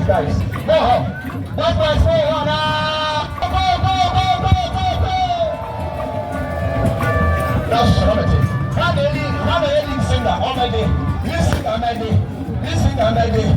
Guys, go home. 1.4 now. Go, go, go, go, go, go. That's Shramati. Have a lead singer on my day. Listen on my day. Listen on my day.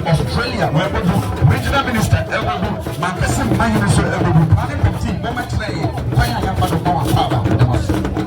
Australia, where regional minister, my person, my minister, planning committee, moment today, why I have not known how planning committee.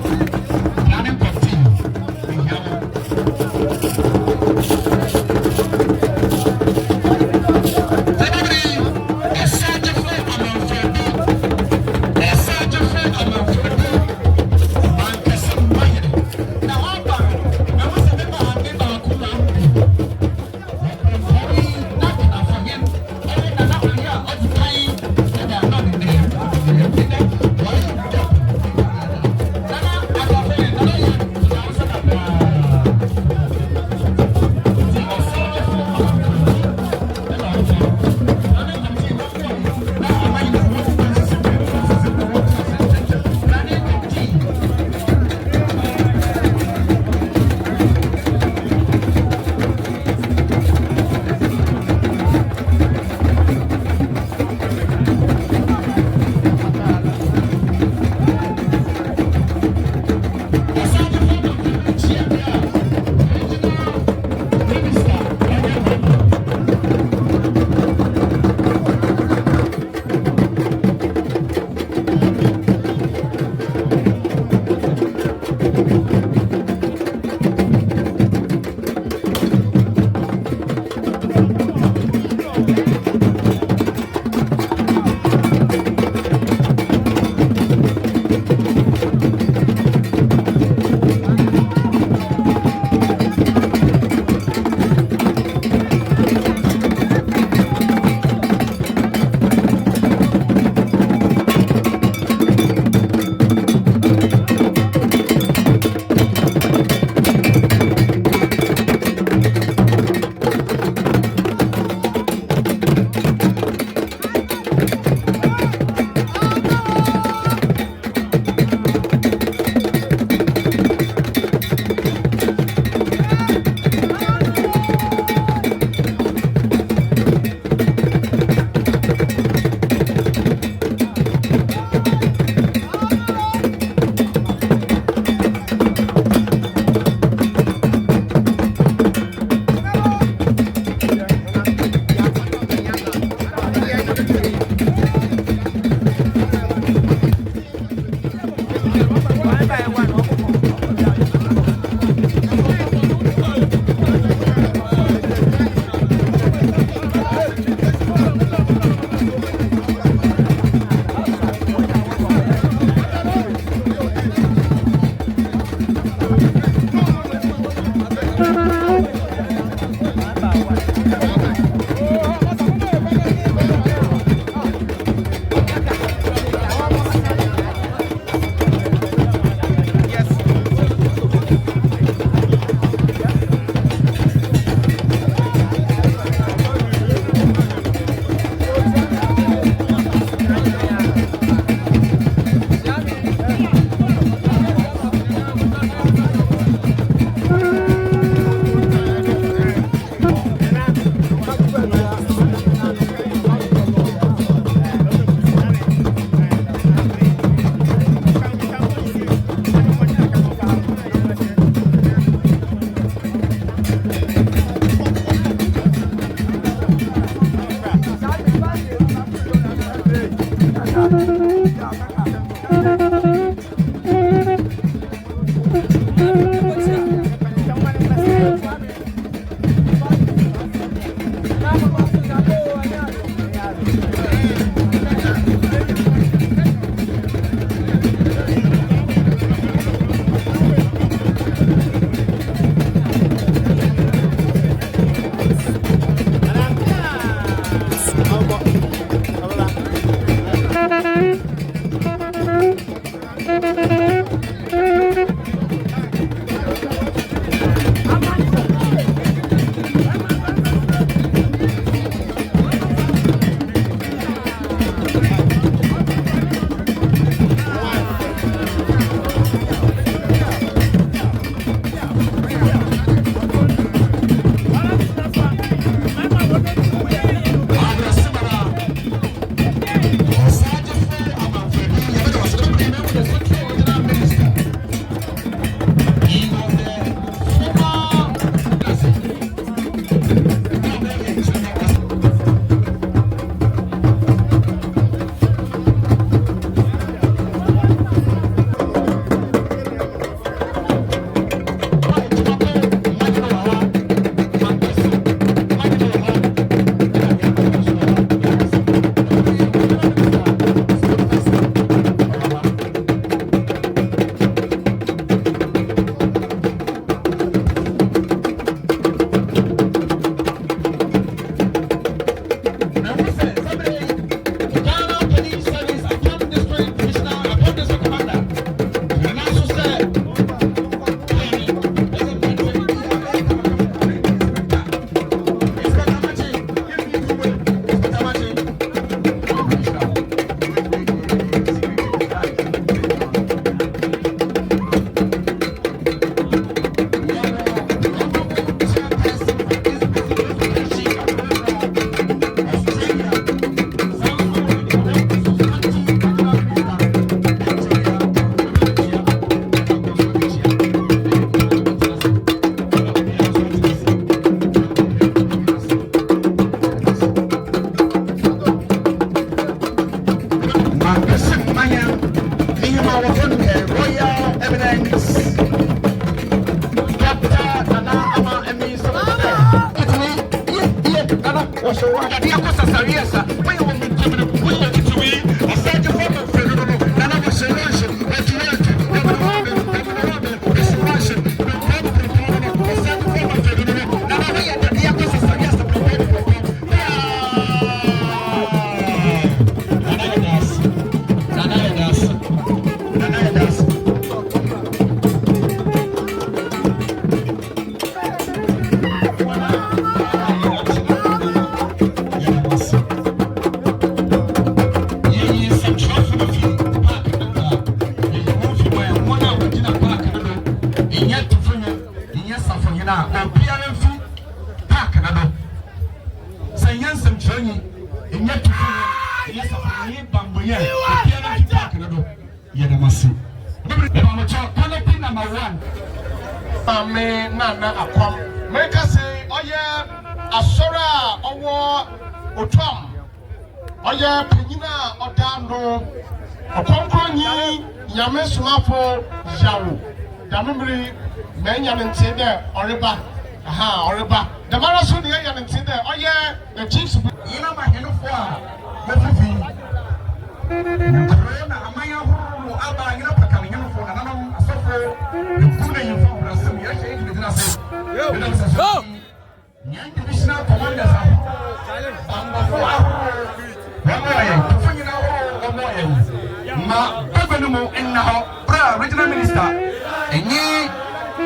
Regional Minister, and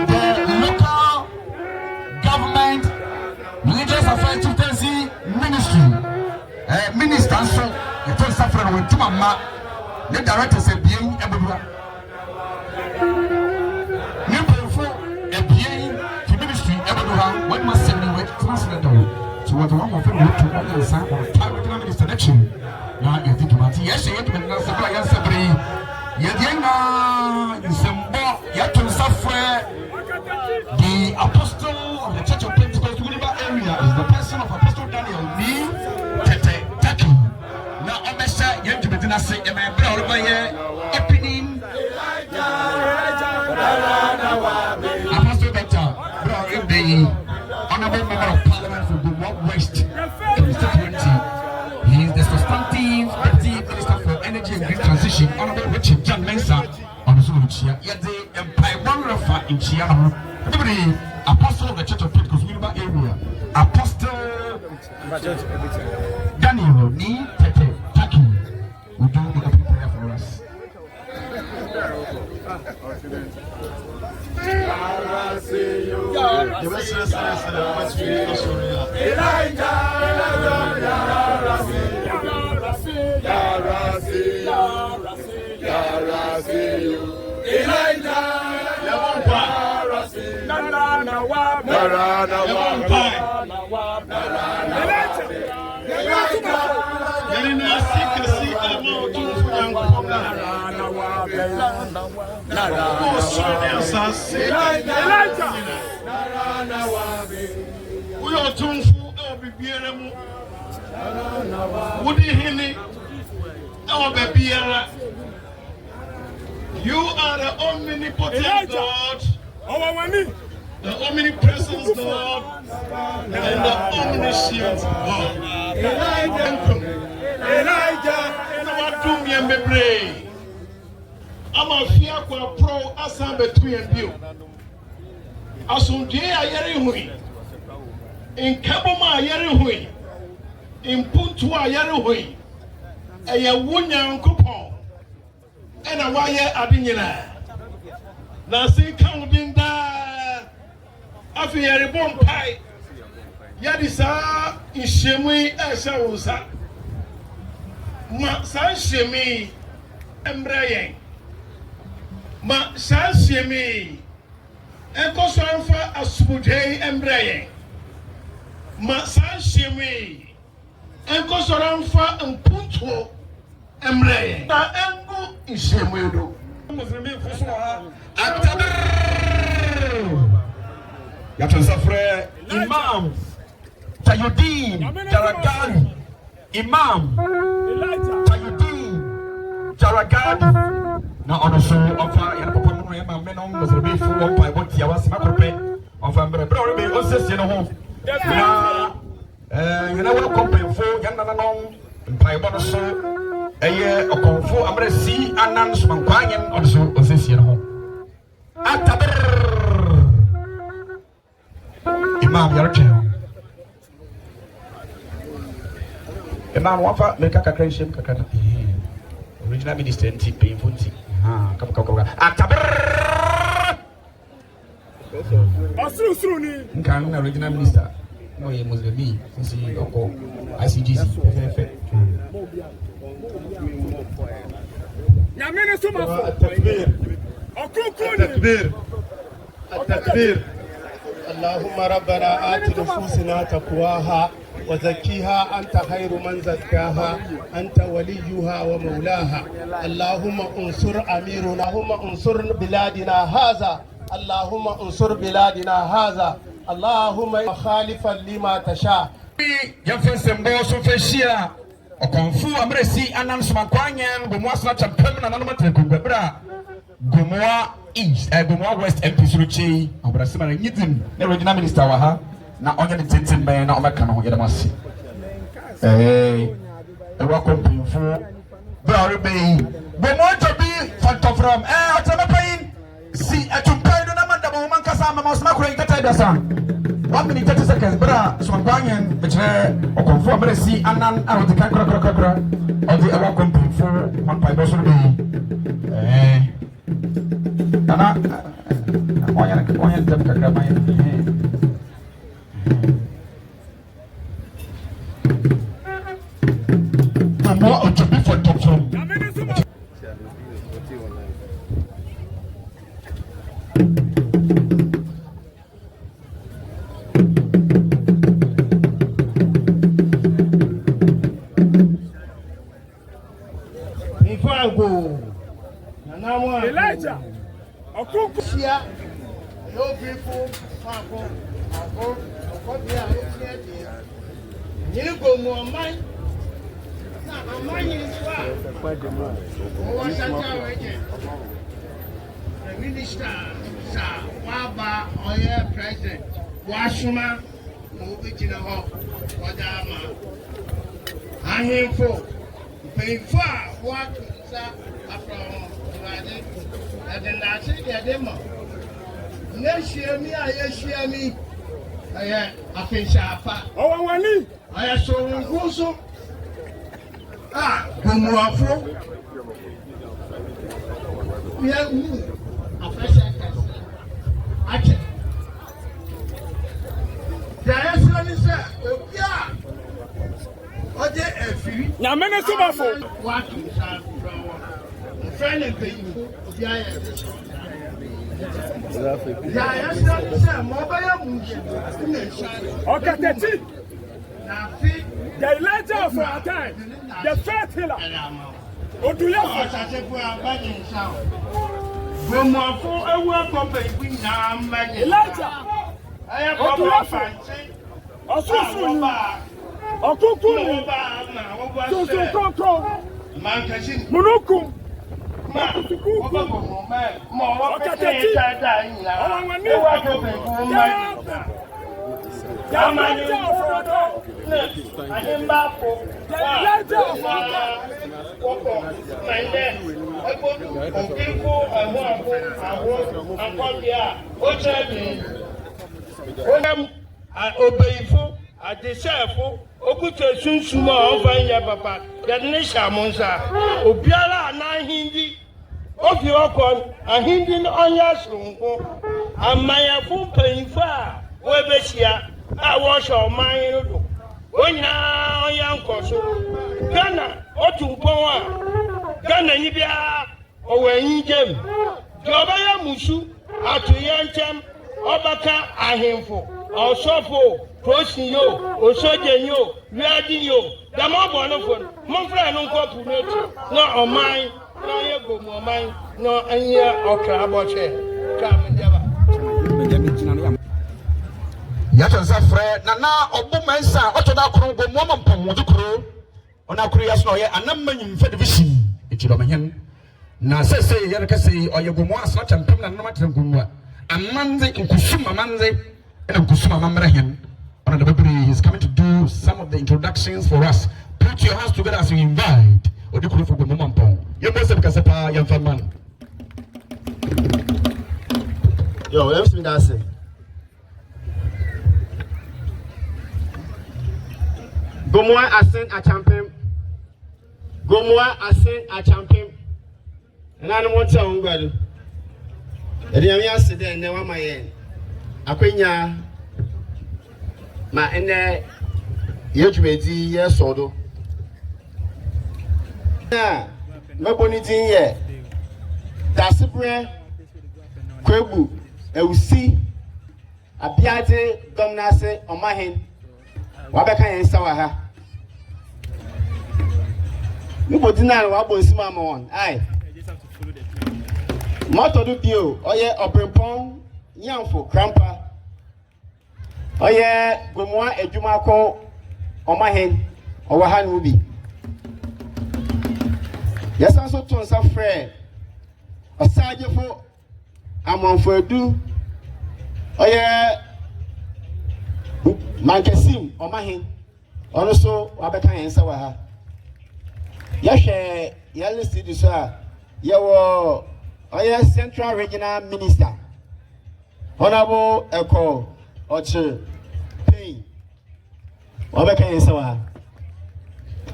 the local government religious affairs chieftaincy ministry minister so you don't suffer with two mama the director say bien ebudua new for a bien to ministry ebudua what must send me translate so what one of them to one sign or regional minister election now you think about yes you to na sabra yan sabri yedienga isembo yato suffer the apostle of the church of Pentecost area is the person of Apostle Daniel me tete taki na omesha yendibedina say e me bra oroba ye opening Apostle Dr. Bro Ebe honorable member of parliament for Gomoa West constituency. He is the substantive deputy minister for energy and green transition, honorable Richard John Mensa on the Zulu Chia yet the empire one refer in Chia. Apostle of the Church of Pentecost area, Apostle Daniel, ni Tete, Taki, we do the opening prayer for us. The rest of you are the omnipotent God, the omnipresent God, and the omniscient God. Elijah, I'm a fear for pro Assin between you. Asunje ayere hui. In Kaboma ayere hui. In Puntu ayere hui. Eye wunya nkopon. Ena waye adinyina. Na sin kan din da. Afi yere bom pai. Yadi sa ishemu esha unsa. Ma sa shemi embrayen. Ma sa shemi enko so anfa asubudei embrayen. Ma sa shemi enko so anfa mpunto embrayen. Na enko ishemu do. Muslimi fuso ha. Ataber. Ya tsa frère imam Tayudin Jaragani, Imam Tayudin Jaragani. Now, on the show of Papa Menon was a bit full of by what you was my of a brother, also, you know, you know what company for Yanalong and Paibono show a year of Kung Fu. I'm going to see Anan's companion also, as you know. Imam Yarchel. Imam wafa meka kakra shem kakra original minister nti painful nti kapa ataber osuru ni nkan na original minister no ye muslimi sisi oko ICGC fefe nyamene suma fo takbir التكبير اللهم ربنا آت نفوسنا تقواها وزكيها أنت خير من زكاها أنت وليها ومولاها اللهم انصر أميرنا اللهم انصر بلادنا هذا اللهم انصر بلادنا هذا اللهم خالفا لما تشاء يفسم بوسو فشيا okonfu amresi announcement kwanyen Gomoa sna champem na nanoma tekugabra Gomoa East Gomoa West MP Suruchi obrasima na nyidim na regional minister wa ha na onye de tintin ben na omeka no yedamasi ewa kompinfo bra rebe Gomoa to be fantofram atamapain si atumpai do na mandamo man kasa ma osma kura ikata dasa 1 minute 30 seconds bra so banyen betre okonfo amresi anan awoti kan kra odi ewa kompinfo man pai do so be ana onye dem kakra mai Gomoa to be fantofram Elijah, Okukusia, no people, you go more mine. Now, mine is far. The minister, Sir Waba, Oya President, Washuma, Mubijina Hawk, Wadama. I am for pay far what, sir, from. And then I say, yeah, demo. Next year, me, I share me. I think sharp. Oh, I saw also. Gomoa for. We have a fresh action. The Assin is there. Oh, yeah. What the F? Now, many super for what you have from friend and people. Yeah, okay, the legend of our time, the first healer. What do you have? Gomoa for a work of a queen. Elijah, I have a Monokum. At the shelf, Okuta Sunsuma over your papa, that Nisha Monsa, Obiara and Hindi of your con, and Hindi on your soon, and my full paying far, Webesia, I wash all my when now young Cosso, Ghana, Otumpoa, Ghana Nibia, or when you gave Jobaya Musu, at Yantem, Obaka, I him for, also for. Crossing you, or surgeon you, reading you, the more wonderful. My friend, no corporate, no on mine, no you go more mine, no any or crab or chair. Come and Yatanza Fred, Nana, or Bumansa, Otoda Kro, Mama Pomodukro, on our Korea's lawyer, and number in Federation, it's your man. Now say, Yakase, or your Gomoa, such and permanent matter Gomoa, and Monday in Kusuma Monday, and Kusuma Mamrahan. Honorable is coming to do some of the introductions for us. Put your hands together as we invite. Or do you for Gomoa? You must have Kasapa, young man. Yo, let me say. Gomoa Assin a champion. Gomoa Assin a champion. And I don't want to tell you. And I'm saying that never my end. Akwenya. Ma ene yejumedi ye sodo na maboni din ye Dasibre Kwebu Ewusi Abiade Domnase Omahin wabeka yen sawa ha Nubo dinal wa bo nsima ma won ai moto do bio oye obrempon yamfo krampa Oye Gomoa ejumako Omahen Owahan Ubi. Yes, also to us a friend. A sergeant for Amonfodu. Oye Mankesim Omahen. Also, Wabeka and Sawaha. Yashe Yelisi Dusa. Yawo Oye Central Regional Minister. Honorable Echo. Oche Pain. Wabeka Yensawa.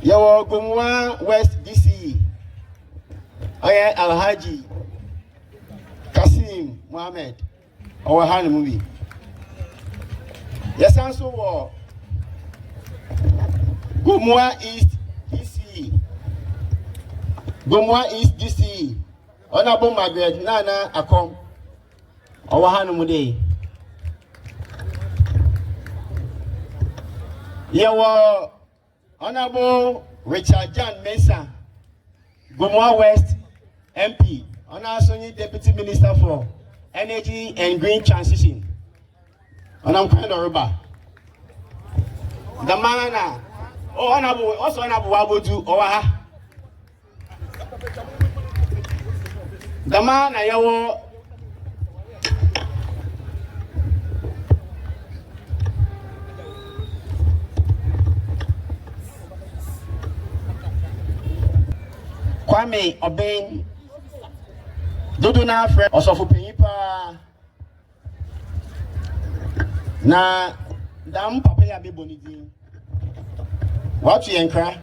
Yawo Gomoa West DC. Oye Alhaji Kasim Mohammed. Our hand movie. Yes, also war. Gomoa East DC. Gomoa East DC. Honorable Margaret Nana Akom. Our hand movie. Yawo Honorable Richard John Mesa, Gomoa West MP, Honorable Deputy Minister for Energy and Green Transition. Honorable the man Honorable also Honorable Wabodu Owaha. The man Yawo Kwame Oben Dodo na friend Osofo Penyipa na dam papa ya be bonidi What you enkra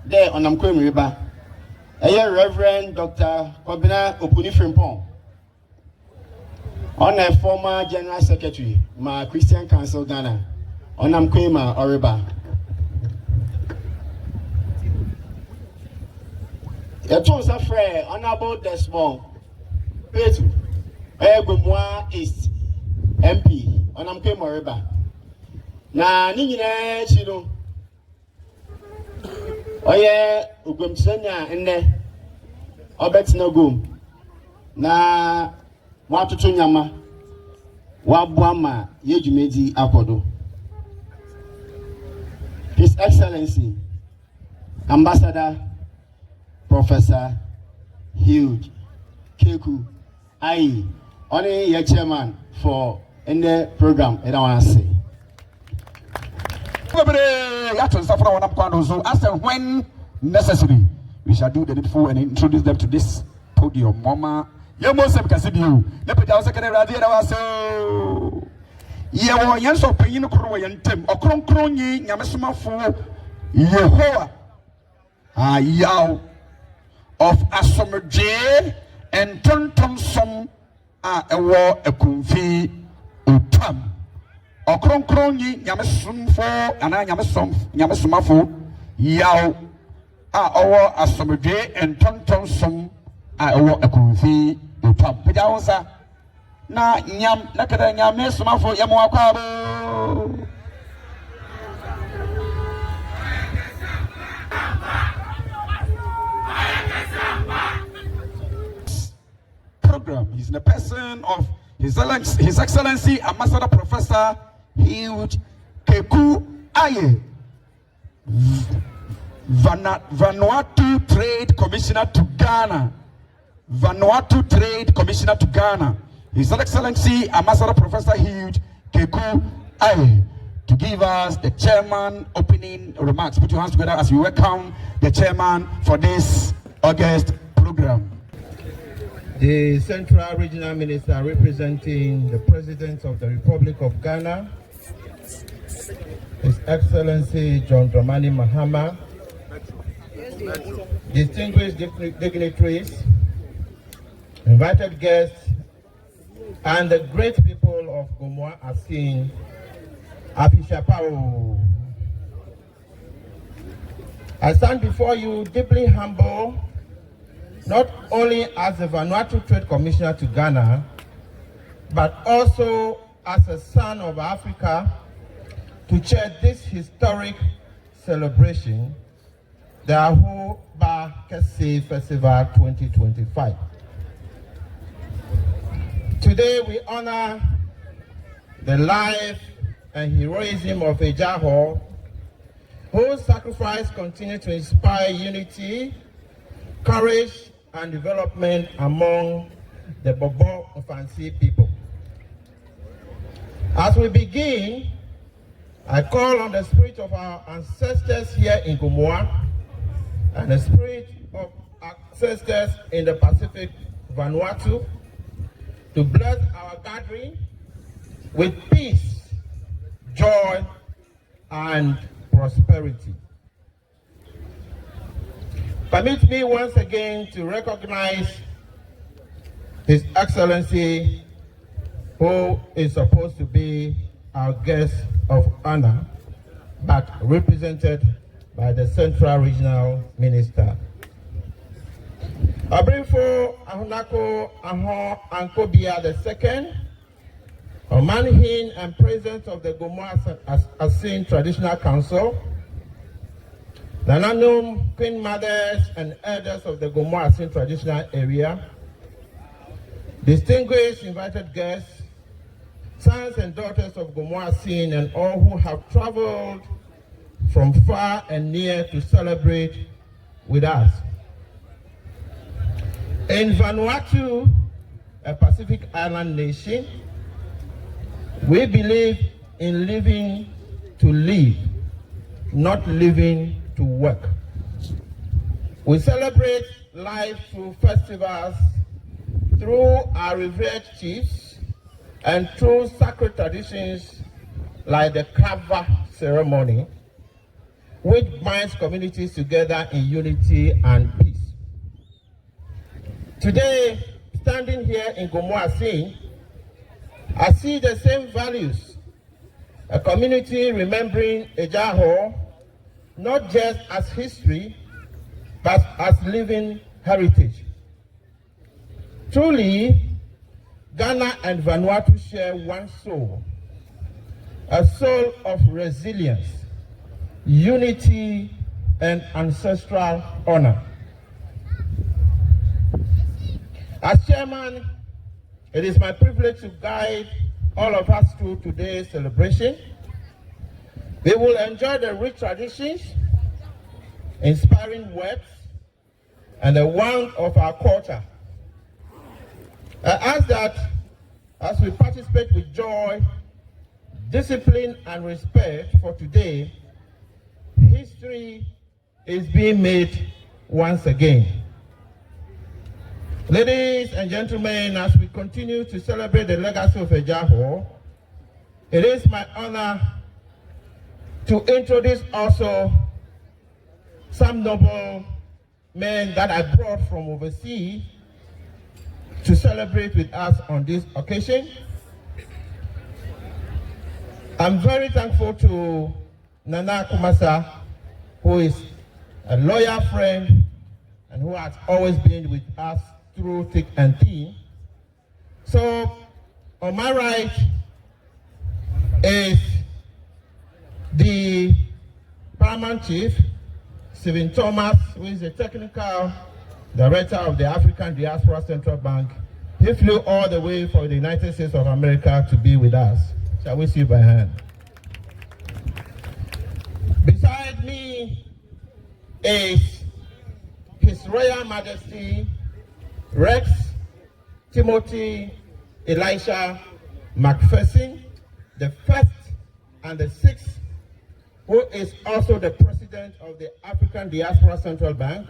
there on Namkwem River. Reverend Dr. Kobina Opuni Frimpong. On a former General Secretary, my Christian Council Ghana. On Namkwema Oriba. The tones are fair, Honorable Desmond Petu, Gomoa East MP, on Namkwema Oriba. Na Nina Chino. Oye, Ugumsenya ene Obetina Gum na watutu nyama wabuama yejumedi akodo. His Excellency Ambassador Professor Huge Keku Ayi, only your chairman for in the program, I don't want to say. As and when necessary, we shall do the needful and introduce them to this podium. Mama, you must have considered you. Let me tell you, you are yes of paying a crow and tem or crony, Yamasuma for Yehoah. Yaw of Assomer J and Tonton some a war a confi utam. Okronkroni Yamasumfo and I Yamasumafo Yaw our Asomede and Tonton some I walk a confi to top Pedaosa. Na Yam Nakada Yamasumafo Yamuakabo program. He's in the person of His Excellency Ambassador Professor Huge Keku Aye, Vanuatu Trade Commissioner to Ghana. Vanuatu Trade Commissioner to Ghana. His Excellency Ambassador Professor Huge Keku Aye, to give us the chairman opening remarks. Put your hands together as we welcome the chairman for this August program. The Central Regional Minister representing the President of the Republic of Ghana, His Excellency John Dramani Mahama, distinguished dignitaries, invited guests, and the great people of Gomoa, Assin, Apishapao. I stand before you deeply humble, not only as the Vanuatu Trade Commissioner to Ghana, but also as a son of Africa, to chair this historic celebration, the Ahobaa Kese Festival 2025. Today we honor the life and heroism of Ejaho, whose sacrifice continues to inspire unity, courage, and development among the Bobo Ofansi people. As we begin, I call on the spirit of our ancestors here in Gomoa and the spirit of ancestors in the Pacific Vanuatu to bless our gathering with peace, joy, and prosperity. Permit me once again to recognize His Excellency, who is supposed to be our guest of honor, but represented by the Central Regional Minister. Abrifo Ahunako Aho Ankobia II, Omanhin and President of the Gomoa Assin Traditional Council, Nananum, Queen Mothers and Elders of the Gomoa Assin Traditional Area, distinguished invited guests, sons and daughters of Gomoa Assin, and all who have traveled from far and near to celebrate with us. In Vanuatu, a Pacific island nation, we believe in living to live, not living to work. We celebrate life through festivals, through our revered chiefs, and through sacred traditions like the Kava ceremony, which binds communities together in unity and peace. Today, standing here in Gomoa, Assin, I see the same values. A community remembering Ejaho, not just as history, but as living heritage. Truly, Ghana and Vanuatu share one soul, a soul of resilience, unity, and ancestral honor. As chairman, it is my privilege to guide all of us through today's celebration. We will enjoy the rich traditions, inspiring words, and the warmth of our culture. I ask that as we participate with joy, discipline, and respect for today, history is being made once again. Ladies and gentlemen, as we continue to celebrate the legacy of Ejaho, it is my honor to introduce also some noble men that I brought from overseas to celebrate with us on this occasion. I'm very thankful to Nana Kumasa, who is a lawyer friend and who has always been with us through thick and thin. So, on my right is the Paramount Chief, Stephen Thomas, who is the Technical Director of the African Diaspora Central Bank. He flew all the way from the United States of America to be with us. Shall we see by hand? Beside me is His Royal Majesty Rex Timothy Elisha McPherson, the first and the sixth, who is also the president of the African Diaspora Central Bank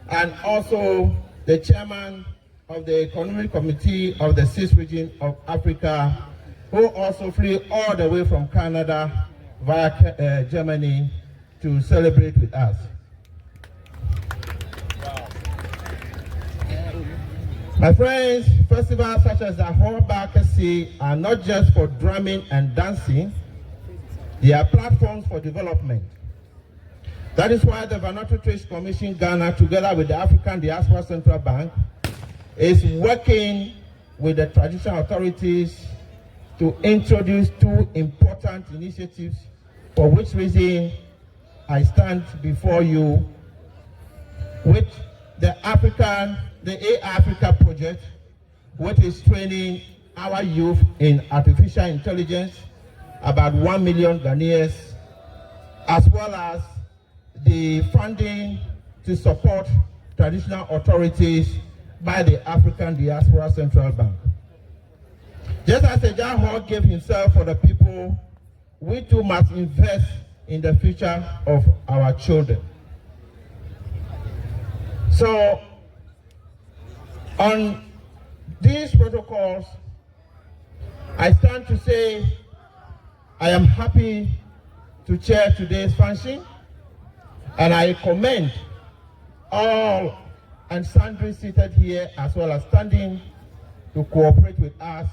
and also the chairman of the Economic Committee of the Sixth Region of Africa, who also flew all the way from Canada via Germany to celebrate with us. My friends, festivals such as the Ahobaa Kese are not just for drumming and dancing, they are platforms for development. That is why the Vanuatu Trade Commission Ghana, together with the African Diaspora Central Bank, is working with the traditional authorities to introduce two important initiatives, for which reason I stand before you with the Africa project, which is training our youth in artificial intelligence, about 1 million Ghanaians, as well as the funding to support traditional authorities by the African Diaspora Central Bank. Just as Ejaho gave himself for the people, we too must invest in the future of our children. So, on these protocols, I stand to say I am happy to chair today's function, and I commend all and sundry seated here as well as standing to cooperate with us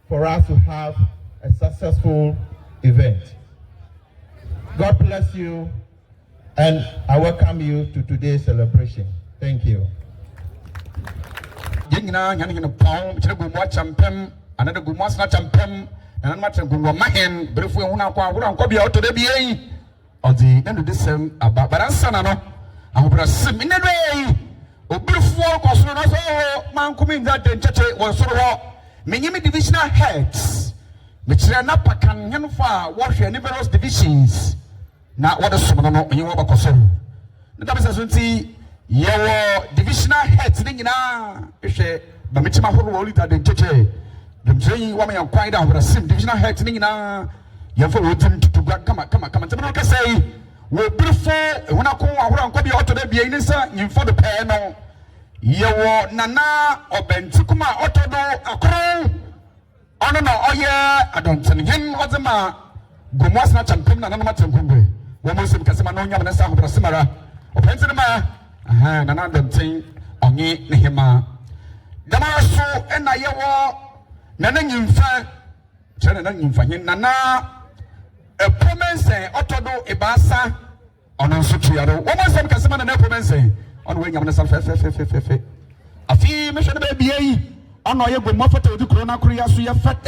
for us to have a successful event. God bless you, and I welcome you to today's celebration. Thank you. Another good master champem, and I'm not a good man, but if we want to be out to the BA or the end of this same about Baransanano, I will press him in a way. O beautiful Cosmo, man coming that the church was sort of many divisional heads, which are not Pakan Yanfa, Warfare, numerous divisions. Now, what a summon you over Kosovo. The Tabas your divisional heads, Nina, but Michima Holo that the church. The saying woman are quite out with a sim divisional head Nina. You're for to come on. Somebody say, we're beautiful. When I call around, come out to the Bianisa, you for the panel. You were Nana or Bentukuma Otodo, a crow. Oh, no, oh, yeah, I don't send him or the ma. Gomoa snatch and pin and another matter. woman sim Kasima no Yaman Sam Prasimara, or Pensinama, and another thing on ye Nehema. Damaso and Ayawa, Nanan in fact, Chananan in Fanyin Nana, a promise, Otodo, Ebasa, on Sutriado, woman sim Kasima and a promise, on William Nessa. A few mission baby, on Oya Gomoa to Corona Korea, so you fat,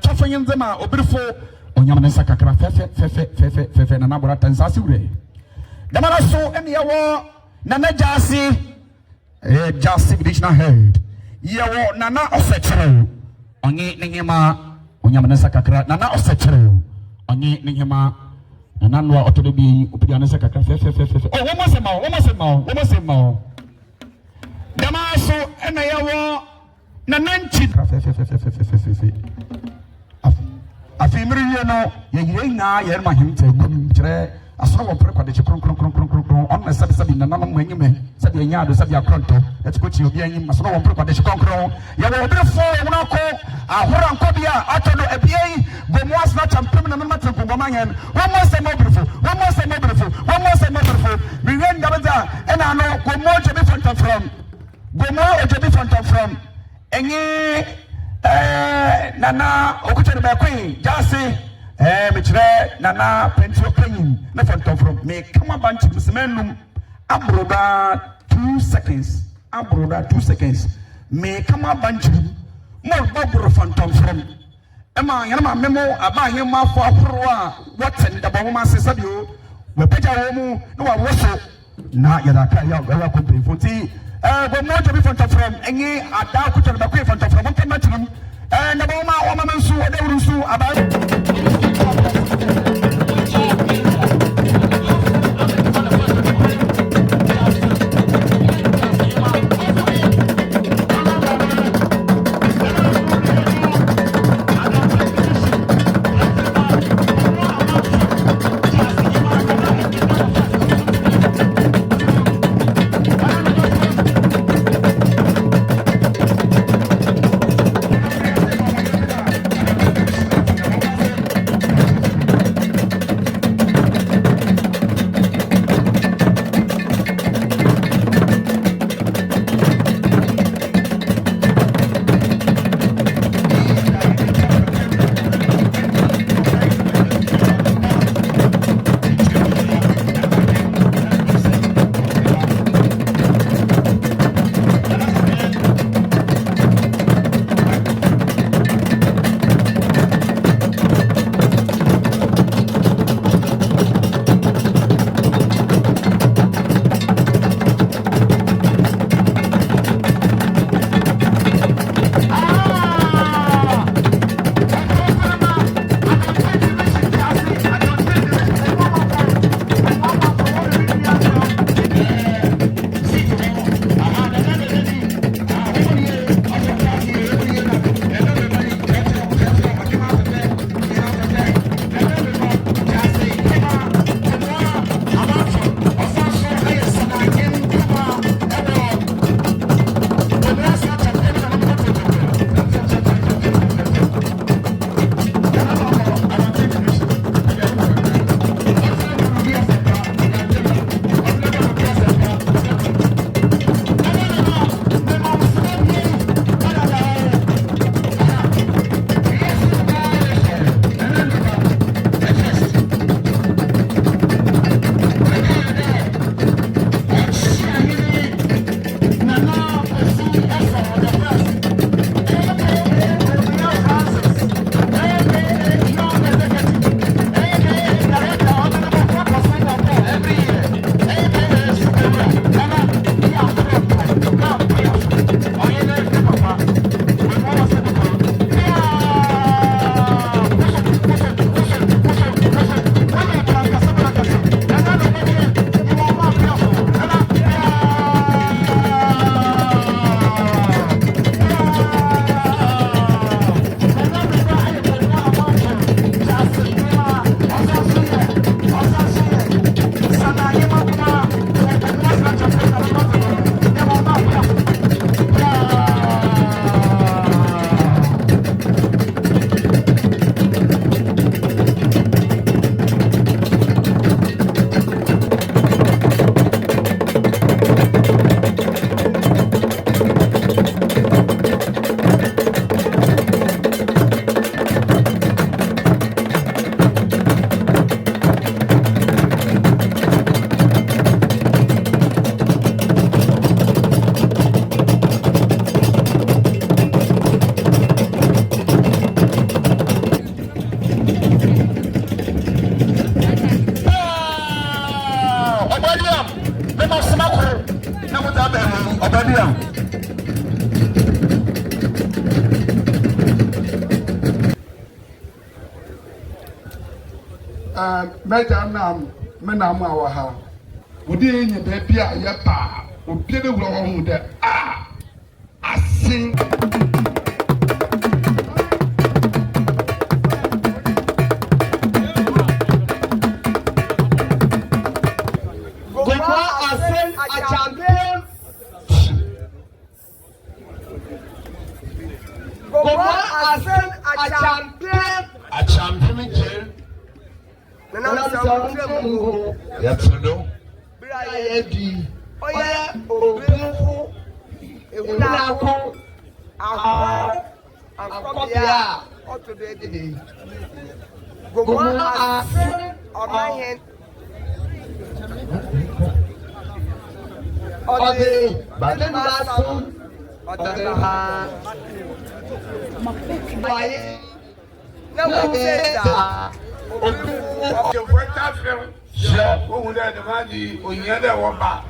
Toffing in them are beautiful. Onyamanesa kakra fefe na nabora tansasi ure damara so ene yawo nana jasi jasi divisional head yawo nana osechero onye nehema onyamanesa kakra nana osechero onye nehema nana no otodo bi opidianesa kakra fefe oh womo sema damara so ene yawo nana nchi fefe afimiri no ye na ye ma himte gum kire asoro wo prekwa de kron on na sabi na nam manyime sabi anya do sabi akronto etiko chi obi anyim asoro wo prekwa de kron ye wo de fo wo na ko ahora nkobia atodo ebie Gomoa na champion na mama tempo gomanyen one more say more beautiful mi wen dabaza ena no Gomoa to be from enye Nana Okuchen Bakui, Jasi, Mitre, Nana, Pentio Penny, nothing from me. Come a bunch of Semenum, Abroda 2 seconds. Abroda 2 seconds. Me come a bunch of more Bobro Phantom from Emma Yama Memo, about him for what and the Boma says of you. We put our home, no one was not Yadaka, very company for tea. Gomoa to be from any Ada Kuchen Bakui from Matchum. And the woman so they will sue about na mo ta be obadia mẹ́ta nam mẹ́nam àwọ̀ ha òdi yẹn bẹ́ẹ̀bi a yẹ paa òbí ẹni wúlò ọ̀hún dẹ Assin. Gomoa Assin a champion. Gomoa Assin a champion. a champion je Nana Samuel yatsudo Bra yedi. Oye obinfu ewunako akobia otodede. Gomoa Assin omahen Ode bademason odeha baye na woseta Ohun dẹ ẹni máa di òyìnbó dẹ wọ́n bá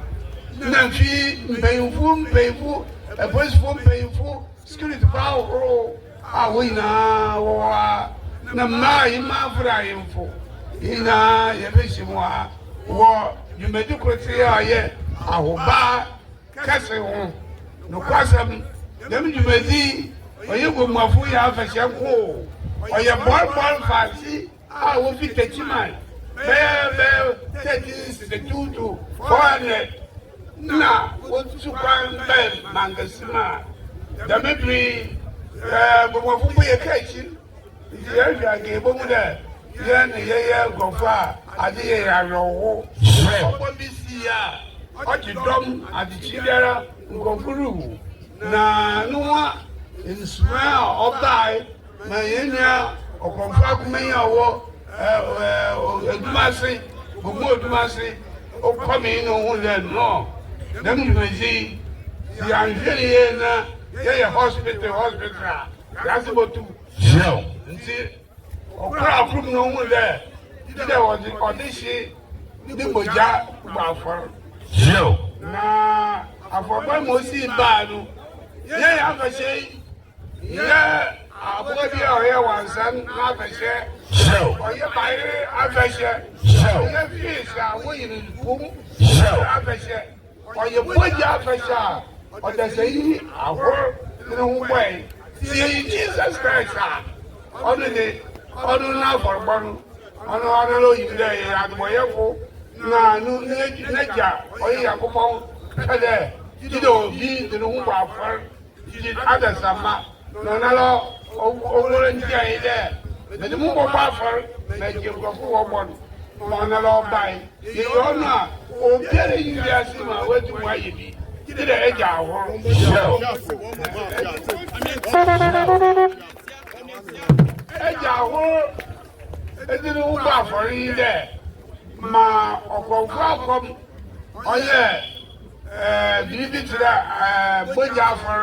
nna fi mpanyinfo ẹ̀pọ́sifo mpanyinfo security fún ahorow àwọn nyinaa wọ́n wá na mmaa yìí máa fúra àyẹ̀fọ́ yìí náà yẹ bẹ ṣe mu ha wọ dwumadì kuroti a yẹ Ahobaa Kese ho nokwasẹm dẹm dwumadì ọyẹ Gomoafo yẹ afẹsẹ nko ọyẹ bọọl faasi a wọ́n fi tẹ̀kíman bẹ́ẹ̀ 32 to 400 na wọ́n tún kwan bẹ́ẹ̀ mangasima dẹ̀mẹ́ biri Gomoafo bó yẹ kẹ́ẹ̀kì nti yẹ hwẹ́ àgẹ́ bó mu dẹ̀ yẹ ne yẹ nkọ̀fọ́ a adé yẹ àrọ̀wọ́ ọ̀pọ̀ bí si a ọ̀kì dọ́m adìkyi biara nkọ̀fọ́ rúwù na níwọ̀n nsúmọ́ a ọ̀báyé mà yẹn nyà ọ̀kọ̀fọ́ akọ́mẹ́yìn àwọ̀ edumase gbogbo edumase ọkọmi ní ohun lẹ nọ dẹmu dwumadì ti ànhwẹ ni yẹ na yẹ hospital a yàtí bọtu nti ọkọ akurum ní ohun lẹ dídẹ ọdí ṣe ní gbòjá gbọ afọr na afọgbẹ mọ sí báàlú yẹ yà afẹsẹ yẹ abúlé bí ọyẹ wànsán n'afẹsẹ. Ọyẹ báyìí afẹsẹ ọyẹ fíìsì àwọn ìrìnkùn afẹsẹ ọyẹ bọjá afẹsẹ a ọdẹsẹ yìí ahoro nínú wúgbọ yìí tí èyí Jesus Christ a ọdún náà fọlọgbọnu ọdún lóyìn dẹ yẹ àdùmọyẹfọ náà n'ẹjà ọyẹ yakubọ kẹdẹ dídẹ òbí nínú wúgbọ afọr dídẹ adẹsàmá nọnà lọ owurọ njẹ yìí dẹ. Mẹ̀tí mú bọ̀ bá fọ́r mẹ̀jẹ̀ nkọ̀fọ́ wọ̀ bọ̀ mọ̀nà lọ báyìí. Yìí ọ̀nà òbíẹ̀rẹ̀ yìí bí a sì máa wẹ́ tí mo ayé bi. Jíde dẹ̀ ẹ̀jẹ̀ àwọ̀. Ẹ̀jẹ̀ àwọ̀ ẹ̀dí ni wọ́n bá fọ́r yìí dẹ̀. Mà ọ̀kọ̀ọ̀kọ̀ àkọ́m ọ̀yẹ́ bìbí tìrẹ̀ gbọ́dọ̀ àfọ́r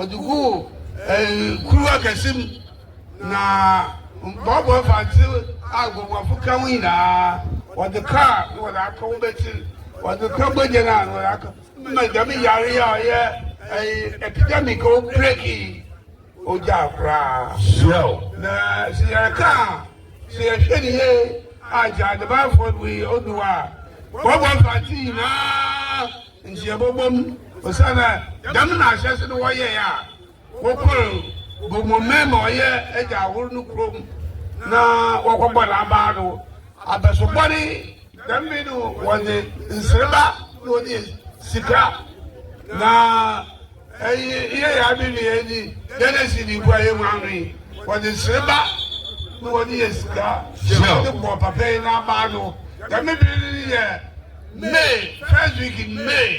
ọ̀dùkú kúrúwà kẹsìm na bọ́ọ̀bù fàtí Gomoafo káwọn nyinaa wọ́n kaa wọ́n aka wọ́n bẹ́tì wọ́n ká gbẹ́jẹ̀ náà wọ́n aka mma dàmí yàrá yà ọ̀yẹ epidemic ó bírèkì ọjà àkùrà na sèyàrá káà sèyàhwẹ́ nìyẹ àjà àdàbàfọ̀ wì ọdùwà bọ́ọ̀bù fàtí nyinaa nhyia bọ́bọ́m ọ̀sánà dàmí nà àhyẹ́ sẹ́ ni wọ́n yẹ yà wọ́n kọ́ Gomo mẹ́mọ̀ ọ̀yẹ ẹ̀jẹ̀ àwòrán ní kurom na wọ́kọ̀ bọ̀ n'abaa do abẹ́sọ̀bọ́ni dẹ́mbí no wọ́dẹ nsirima ní wọ́n di sika na ẹ̀yẹ iye yà á bí mi yẹ di yẹ́nẹ́sì ní ikú ayé mu àmì wọ́dẹ nsirima ní wọ́n di yẹ sika wọ́n di bọ̀ pàpẹ́ yìí n'abaa do dẹ́mbí bi ni yẹ May first week in May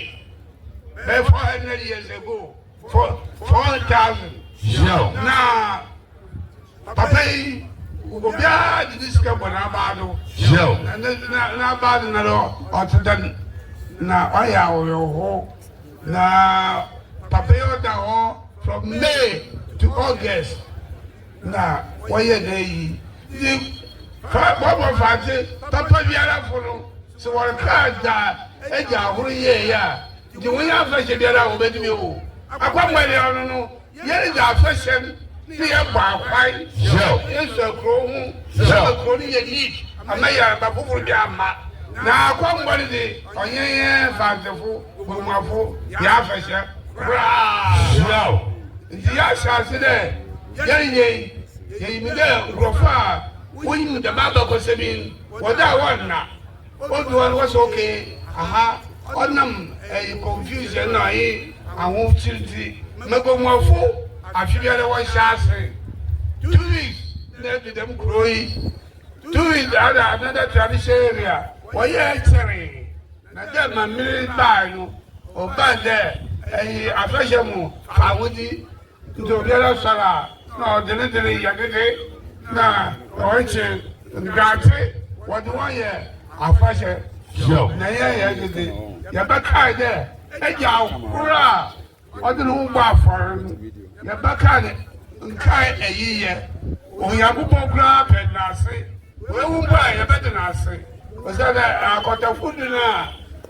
bẹ́ẹ̀ 400 years ago 4,000. Na papa yi obiara di sika bɔ n'aba do n'aba do na do ɔte dan na ɔyɛ awoyɔho na papa yi ɔda hɔ from May to August na wɔyɛ dɛ yi di bɔbɔ fati papa biara fo no sɛ wɔre kaa da eja ahuru ye ya di won ya fa hye biara wo bedi mi o akwamwele ono no ye ja fa hye ni ye gba akwai yesu akro hu yesu akro ni ye need amaya ba fufuru bi ama na akwamwele di onye fantefo bumafo ya fa hye bra ndi ya shase de ye mi de grofa woni mu de baba ko sebin woda wonna odu won was okay aha onam confusion na yi ahun chiriti megomafo afibiare wo shase 2 weeks na de dem kroi 2 weeks another tradition area wo ye chere na dem ma mi ba no o ba de afashemu awudi do biara sara na odene yagede na oche ngate what do I hear afashe na ye yagede ya baka de eja okura odene ugba for ya baka de nkai eyiye oyabubo kura pednase we ugba ya bede na ase osada akota fudu na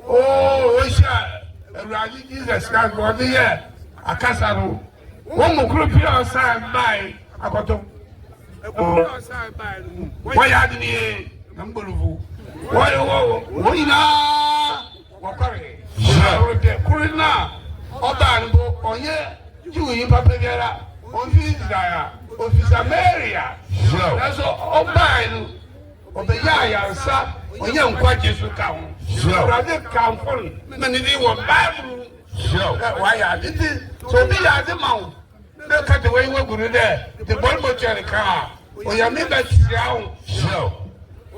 osha Raji Jesus Christ was here. Akasaro. One more group here outside by Akoto. Why had me number of why na Wakari? Kurina Obanbo, or yeah, you in Papagera, on Vizaya, on Vizamaria. That's all Oban, Obeyaya, sir, on young quaches to come. Rather come for many they were Bible. Why I did it? So be at the mount. Look at the way we're going there. The Bible cherry car. Or your neighbor down.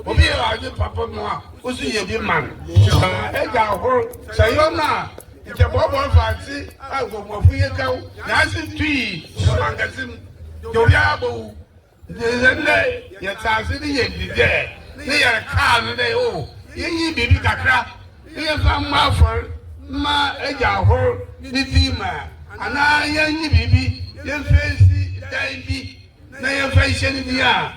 Obi aje papa mo a o si ye bi man e ga ho sayona ite bobo fati agogo fuye kawo na si tui mangasim do ya bo de ne ye tasi ni ye dide ni ye ka no de o ye bibi kakra ye fa ma for ma e ga ho ni di ma ana ye yi bibi ye fesi dai bi na ye fa ise ni di a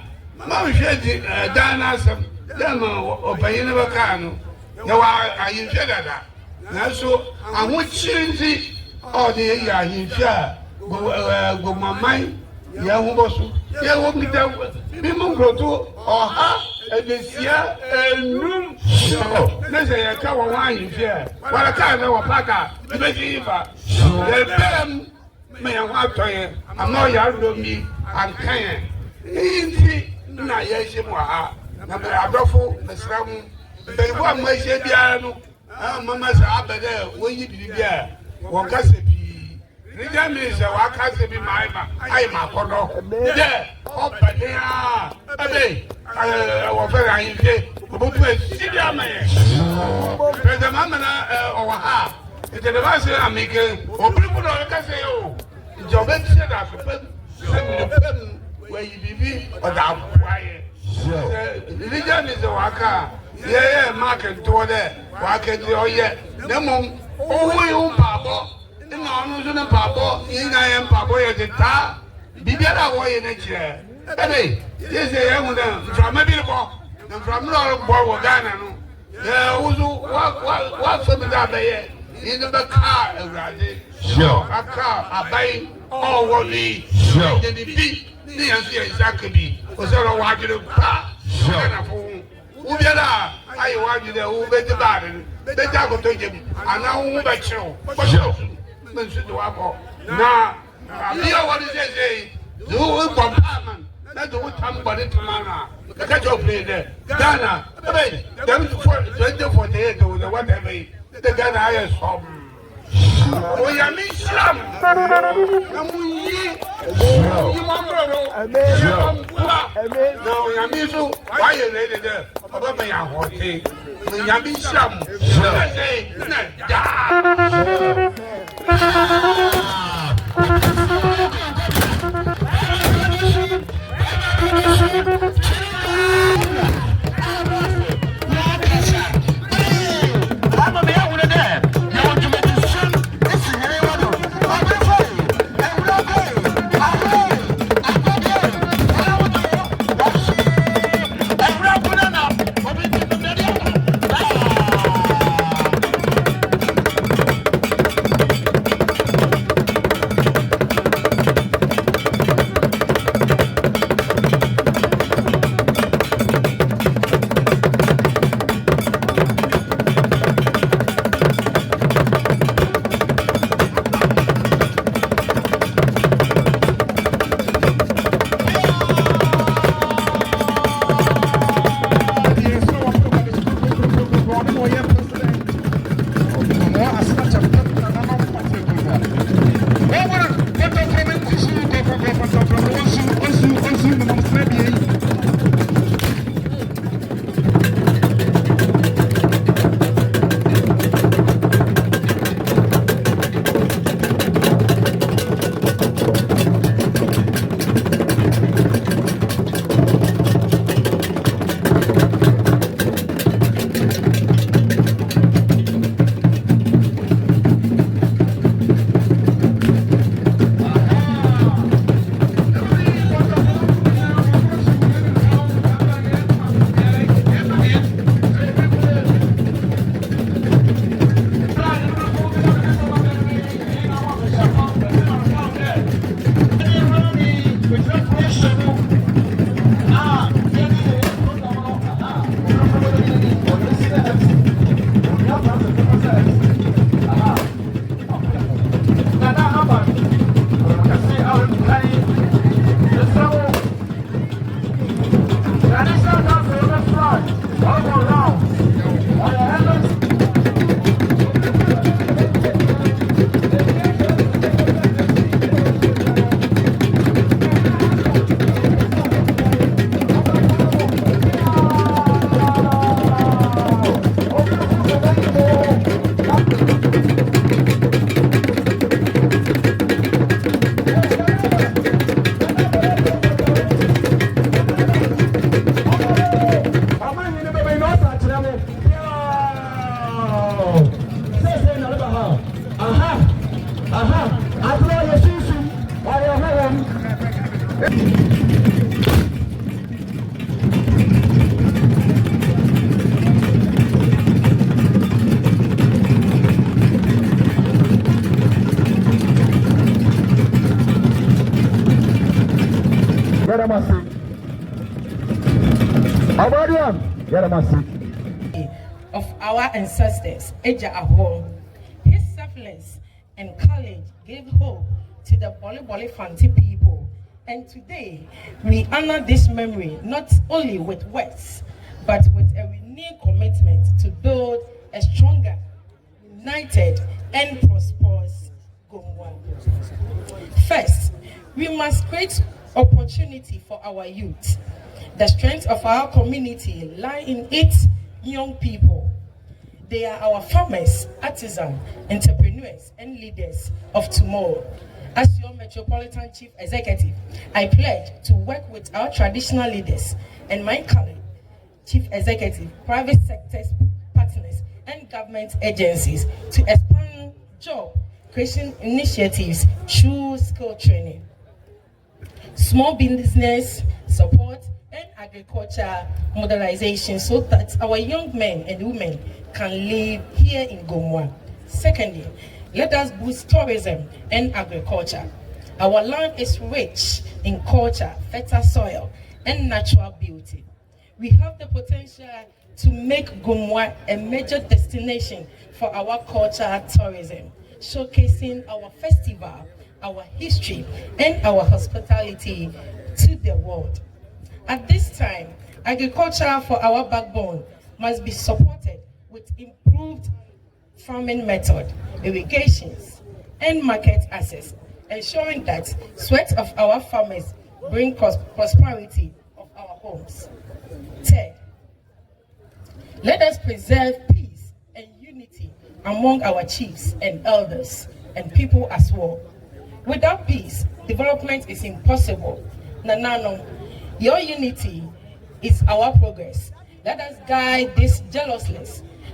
ma o hwe di dana asem dem opayine bakano ya wa ayinhwe dada na so aho chirinti o de ya ayinhwe go mamai ya hu boso ya wo ngida bi mu groto oha edesia enum na se ya ka wo ayinhwe wala ka na wo paka be diva de bem me ya wa toye ama ya do mi ankan inti na ya shemu ha na be adofo mesramu be bo amahye bia no mama sa abede woyi bibia won kase bi rija mi se wa kase bi mai ma kodo de obade a ebe wo fere ayin de bo tu esi bia maye president mama na o ha ite de ba se amike obiri ko do kase yo jobe ti da so pe we bibi o da kwaye religion is a waka yeah market to there waka di oye nemo owo yu babo ina onu so ne babo ina ye babo ye de ta bibiara wo ye ne kire ebe yes ye hu na from bi bo na from no bo wo Ghana no uzu wa so bi da be ye in the car everybody aka abai o wo ni de bi ni ansi exactly o se ro wa jire pa na fo wo biara ayi wa jire wo be de ba be ja go to jem ana wo be chiro men su do abo na abia what is say do bomb man na do tam body to mana ka jo play there Ghana be dem for 2048 the whatever the Ghana is some o ya mi slam na mu yi no ya mi so why you ready there baba me ya hote ya mi slam na da of our ancestors, Eja Ahobaa. His selfless and courage gave hope to the Boli Fanti people. And today, we honor this memory not only with words, but with a renewed commitment to build a stronger, united, and prosperous Gomoa. First, we must create opportunity for our youth. The strength of our community lies in its young people. They are our farmers, artisans, entrepreneurs, and leaders of tomorrow. As your Metropolitan Chief Executive, I pledge to work with our traditional leaders and my colleague, Chief Executive, private sector partners, and government agencies to expand job creation initiatives through skill training, small business support, and agriculture modernization so that our young men and women can live here in Gomoa. Secondly, let us boost tourism and agriculture. Our land is rich in culture, fertile soil, and natural beauty. We have the potential to make Gomoa a major destination for our cultural tourism, showcasing our festival, our history, and our hospitality to the world. At this time, agriculture for our backbone must be supported with improved farming method, irrigations, and market access, ensuring that sweat of our farmers bring prosperity of our homes. Third, let us preserve peace and unity among our chiefs and elders and people as well. Without peace, development is impossible. Nanano, your unity is our progress. Let us guide this jealously,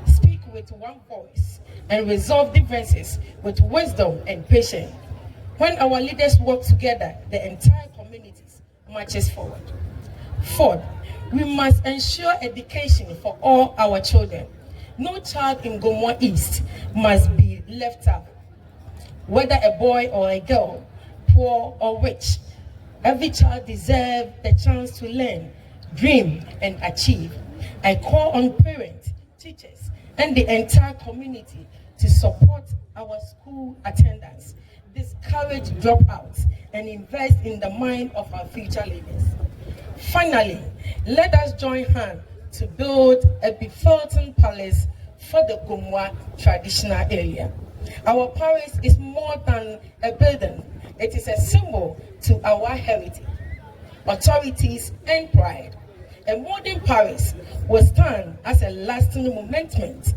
speak with one voice, and resolve differences with wisdom and patience. When our leaders work together, the entire community marches forward. Fourth, we must ensure education for all our children. No child in Gomoa East must be left out. Whether a boy or a girl, poor or rich, every child deserves the chance to learn, dream, and achieve. I call on parents, teachers, and the entire community to support our school attendance, discourage dropouts, and invest in the mind of our future leaders. Finally, let us join hands to build a befitting palace for the Gomoa traditional area. Our palace is more than a building. It is a symbol to our heritage, authorities, and pride. A modern palace will stand as a lasting monument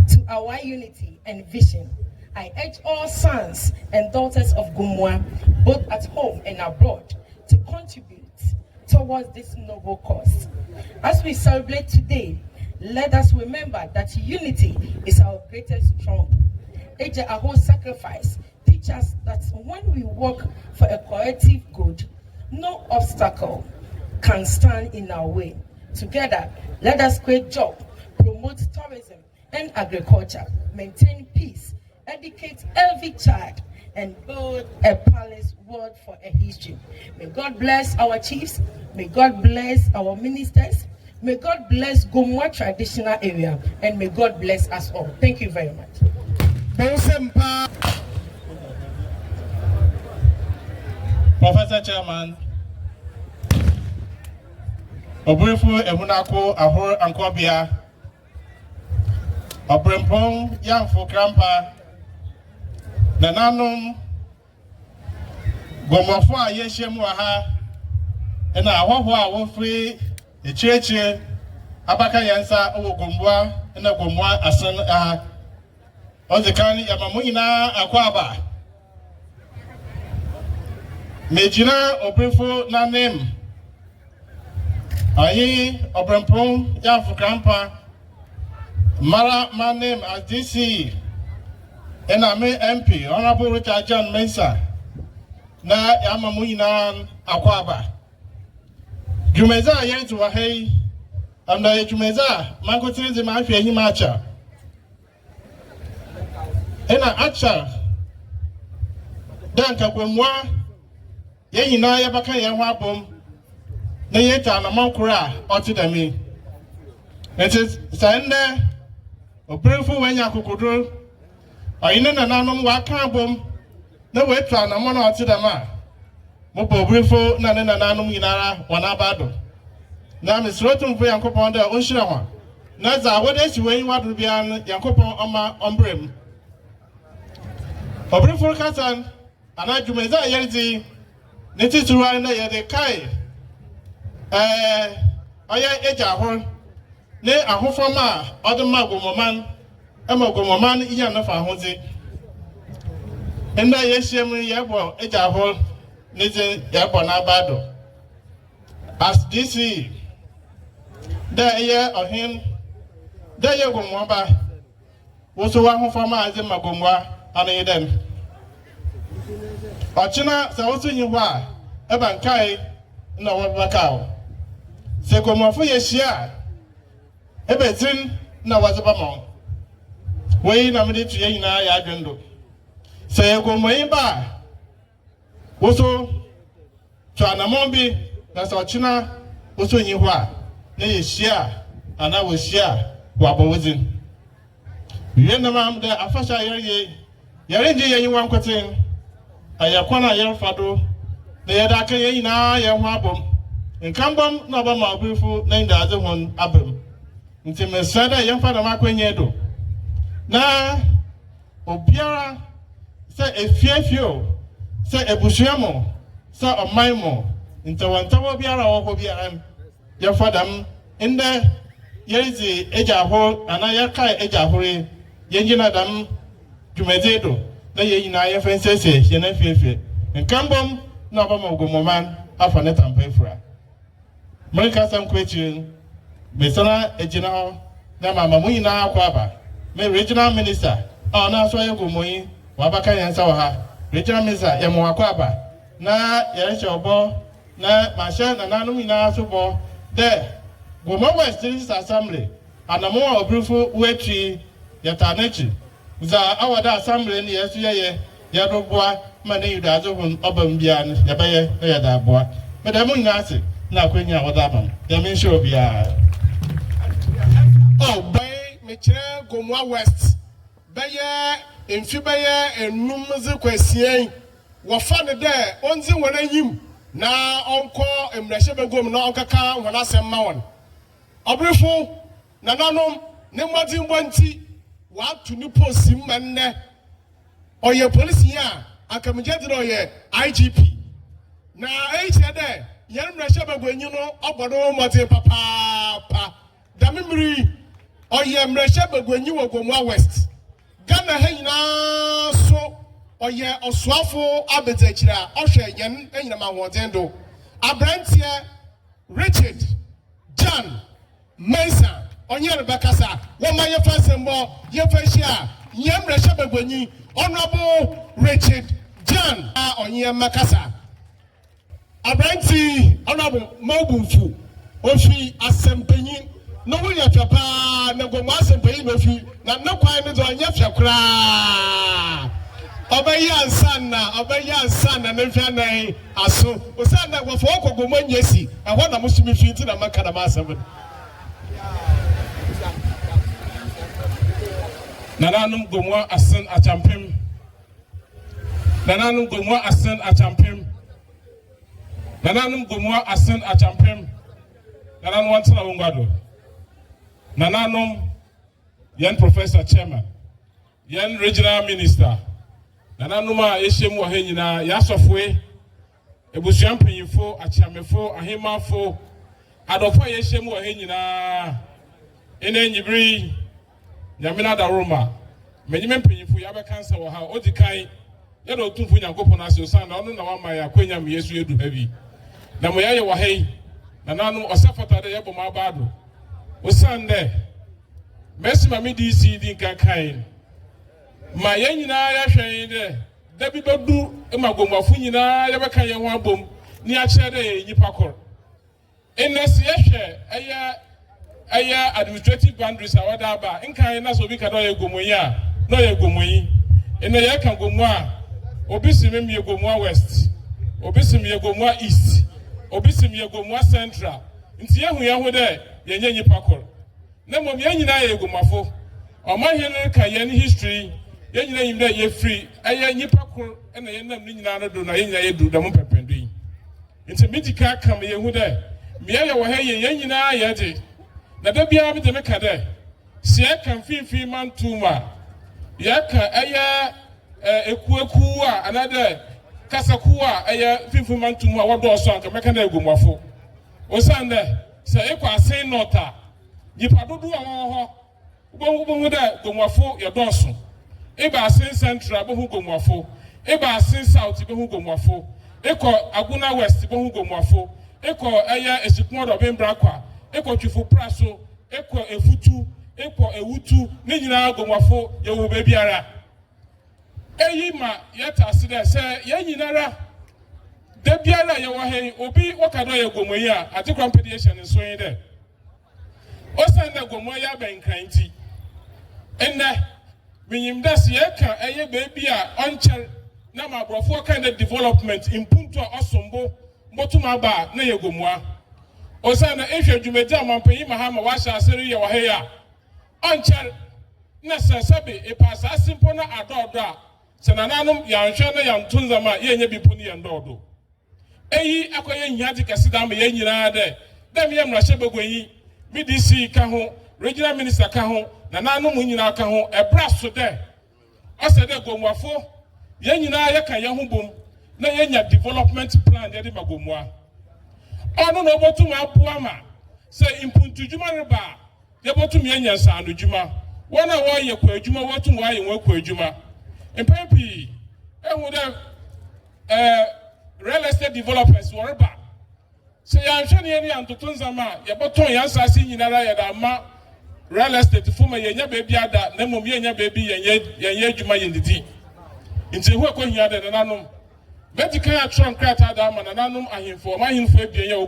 to our unity and vision. I urge all sons and daughters of Gomoa, both at home and abroad, to contribute towards this noble cause. As we celebrate today, let us remember that unity is our greatest strength. Eja Ahobaa sacrifice teaches us that when we work for a collective good, no obstacle can stand in our way. Together, let us create jobs, promote tourism and agriculture, maintain peace, educate every child, and build a palace world for a history. May God bless our chiefs, may God bless our ministers, may God bless Gomoa traditional area, and may God bless us all. Thank you very much. Professor Chairman, Obrifu Emunako Ahor Ankobia, Obrempong Yamfo Krampa, Nananum Gomoa Yeshemwaha, and Ahobaa will free the church, Abaka Yansa, Gomoa, and a Gomoa Assin, Ozekani Yamamuina Akwaba. Mejina Obrifu Nanem. Aye, Obrempong Yamfo Krampa, Mara, my name as DC, and I'm MP, Honorable Richard John Mensah, na Yamamuina Akwaba. Jumeza yen to a hay, and the Jumeza, Mango Tinzi Mafia Himacha. And I acha Danka Gomoa, Yenina Yabaka Yawabum, Nayeta and Mankura, or to the me. It is Sunday, a prayerful when Yakukudro, or in an anonymous wakabum, no way to an amon or to the man. Mopo briefo, none in an anonymous inara, one abado. Now Miss Rotten for Yankopon the Oshirawan. Naza, what is you want to be an Yankopon on brim? A briefful cousin, and I do me that yeti, knitted to run the kai. Eja ne ahofama odema gomoman ema gomoman iya na fa hoze enda yeshem yebo eja ho ne yebo na bado as this da ye ohin da ye gomoa ba wo so wa hofama aze magomwa ana yeden ochina sa wo so nyi ho a eba nkai na wo bakao se gomofo ye hia ebezin na wazabamon we na mede tuye nyina ya adwendo se gomoyin ba woso twanamon bi na so china woso nyi ho a na ye hia ana wo hia wa bawozin ye na mam de afasha yare nje ye nwan kwatin ayakwana ye fado na ye da kan ye nyina ye ho abom nkambom na ba ma obrifu na nda aze hon abem nti mesada yemfa na makwenye do na obiara se efiefio se ebusuamo se omaimo nti wantawo biara wo biara yemfa dam inde yezi eja ho ana yakai eja hore yenjina dam dwumede do na yeyina yefensese ye na fiefie nkambom na ba ma ogomoman afa ne tampefura America some question Besana ejina na mama mu nyina akwaba me regional minister na so yego moyi wabaka yansa wa ha regional minister ye mo akwaba na ye chobo na masha na nanu nyina so bo de Gomoa West District Assembly anamo obrufo wetri yatanechi za awada assembly ni yesu ye doboa mane yudazo hun obam bia ne ye beye ye da boa me da mu nyina ase na kwenya wodabam ya me show bia oh bay me chere Gomoa West beye enfi beye enum ze kwasien wo fa ne de onzi wona yim na onko emrehye begom na onkaka wona asem won obrefo na nanom ne mmadi mbonti wa tu ni posi manne oye police ya akamje de oye IGP na eche de yen mrehye begwanyi no obodo mmadi papa damimri oye mrehye begwanyi wo Gomoa West Ghana ha nyina so oye osuafo abetachira ohwe yen enyina ma wodendo abrantie Richard John Mesa onye rebekasa wo ma ye fasembo ye fashia ye mrehye begwanyi honorable Richard John onye makasa abrantie honorable Mobumfu ofi asempanyin no wo ya papa na Gomoa asempanyin no fi na nakwan ne do anya fiakura obayi Assin na nfia nan aso osanda gwafo ko Gomoa nyesi ehwo na musumi fi ti na maka na masem Nananum Gomoa Assin achampem Nananum Gomoa Assin achampem Nananum Gomoa Assin achampem Nananum wantana wongado Nananum yen professor chairman yen regional minister Nananum a yeshemu wa henyina yasofwe ebusuan panyifo achiamefo ahemafo adofo yeshemu wa henyina ene nyibri nyamina da Roma menyime panyifo yabe kansa wa ha odikan ya do tumfu nyankopon ase san na ono na wama ya kwenya me Yesu edu habi na mo yaye wa hei Nananum osafata de yebo ma baado osande Messi mami DC din kankan ma yenyina ya hwen de da bi bedu ma Gomoafo nyina ya beka ye ho abom ni a kire de nyipa kor enesi ye hwe aya administrative boundaries awada ba nkan na so bi ka do ye Gomoyi a no ye Gomoyi ene ye kan Gomoa obi sim ye Gomoa West obi sim ye Gomoa East obi sim ye Gomoa Central nti ye hu de ye nyipa kor na mom ye nyina ye gomafo omahene ka ye history ye nyina yimda ye free aye nyipa kor na ye nam ni nyina no do na ye nyina ye du da mo pependu yi nti medika kam ye hu de me ye wo ha ye nyina ye de na da bia me de me ka de se e kan finfin man tuma ye ka aye ekueku a another kasaku a aye finfin man tuma wodo so anka me ka na gomafo osande se e kwa Assin nota nipa dodo a ho bo da gomafo ye donso e ba Assin central bo hu gomafo e ba Assin south bo hu gomafo e ko Aguna west bo hu gomafo e ko aya esikun do bembra kwa e ko twifo praso e ko efutu e ko ewutu ne nyina gomafo ye wo ba biara eyi ma yeta sida se ye nyinara da biara ye wo hen obi wakado ye gomoyi a atikwa mpediation nso yin de osanda gomoyi abenkranti enne minyimdas ye ka eye bebi a oncher na mabrofo kind of development impunto osombo mbotuma ba na ye gomoa osanda ehwe dwumedia mampanyi mahama washa aseri ye wo he ya oncher na sasabe e pasa simple na adodo a senananum ya nhwe na ya ntunzama ye nya bipo ni ya ndodo eyi akoye nyaji kasida ma ye nyina de dem ye mra shebegwenyi BDC ka ho regional minister ka ho na nanu mu nyina ka ho ebra so de ose de gomwafo ye nyina ye ka ye ho bom na ye nya development plan de magomwa ono no botum apoa ma se impuntu djuma reba ye botum ye nya sanu djuma wona wo ye kwa djuma wotum wa ye wo kwa djuma empepi ehu de real estate developers whatever so ya nhwene ye ni antotonzama ye boton ya nsase nyinara ye da ma real estate fuma ye nya bebi ada na mom ye nya bebi ye adwuma ye ndidi nti hu akohia de nanom medical ya tron krata da ma nanom ahemfo ma ahemfo ebien ye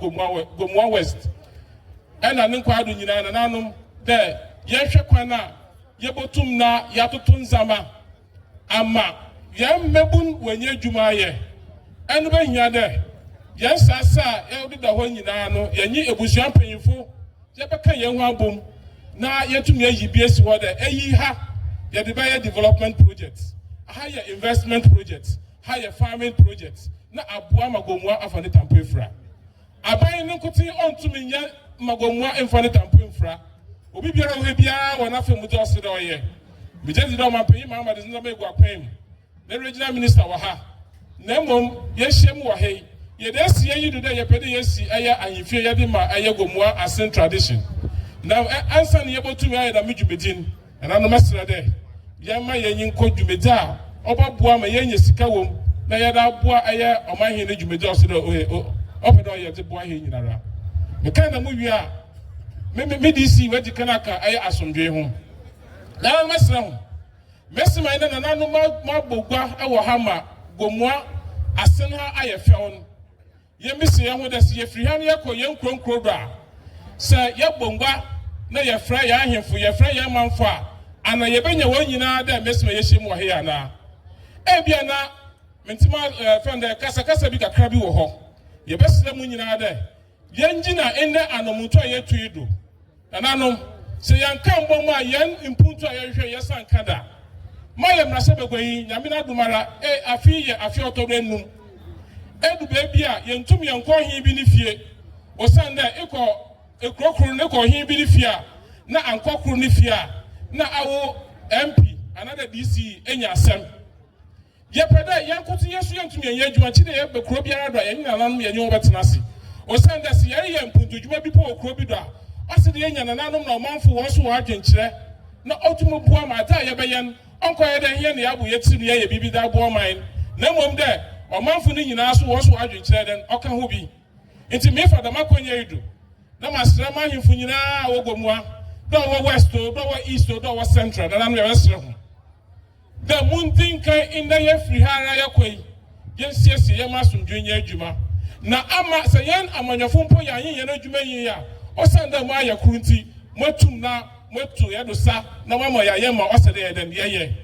Gomoa west ena ne nkwado nyina nanom de ye hwe kwana ye botum na ya totonzama ama ye mmebun wenye adwuma ye enu be hia de ye sasa e odi da ho nyina no ye nyi ebusuan panyifo ye beka ye ho abom na ye tumi ayi biesi ho de eyi ha ye de buy development projects higher investment projects higher farming projects na aboa Gomoa afane tampefra aban no kuti ontumi nya Gomoa afane tampefra obi biara ho biara wona fa mu de ose de oye bi je do man panyi ma de nza megwa kwam na regional minister wa ha na mom ye hyem wa he ye de sie yi do de ye pede ye si aya ahimfie ye de ma aya Gomoa Assin tradition now answer ne ye botumi aya da medjumedin na no mesra de ye ma ye nyin ko djumedi a obaboa ma ye nya sika wom na ye da boa aya omahene djumedi o se de opedo ye de boa he nyinara me kan na mu wi a me DC wedi kanaka aya asomdwe ho na mesra ho mesima ina na nanu ma bogwa e wo ha ma Gomoa Assin ha aye fewon ye misi ye ho da se ye firi ha ne ye ko ye nkronkro do a se ye bongwa na ye fra ye ahemfo ye fra ye manfo a ana ye benya wo nyina da mesima ye hyem wo he ya na e bia na mentima friend kasa bi kakra bi wo ho ye besere mu nyina da ye ngina ene anomuto ye tuido na nanom se yanka mbom a ye impuntu a ye hwe ye sanka da Maya mrasebegwe nyamina dumara afi otobre num edu bebi a yentum yenko hin bi ni fie osande ekrokru ne ko hin bi ni fie na ankokru ni fie na awo MP another DC enya asem ye peda yenkotu yesu yentum yenye adwuma chi de ye bekro biara do yenye nananum yenye obetenase osande se ye mpuntu dwuma bi po okro bi do a ase de yenya nananum na omanfo wo so wa adwenkyere na otumo bua ma da ye beyen onko ye de here ne abu yetiri ye bibi da bo man na mom de omanfo ni nyina so wo so adwenkyere den oka ho bi nti me fa da makonya yidu na masra ma himfo nyina wo Gomoa do wo west do wo east do wo central na no ye wesre ho da muntin kan inda ye firi hara ye koi ye siesie ye masomdwe nya adwuma na ama se yen amanyafo mpo ya yen na adwuma yin ya osanda mu aye kurunti motum na motu ya do sa na mama ya ye ma osede ye den ye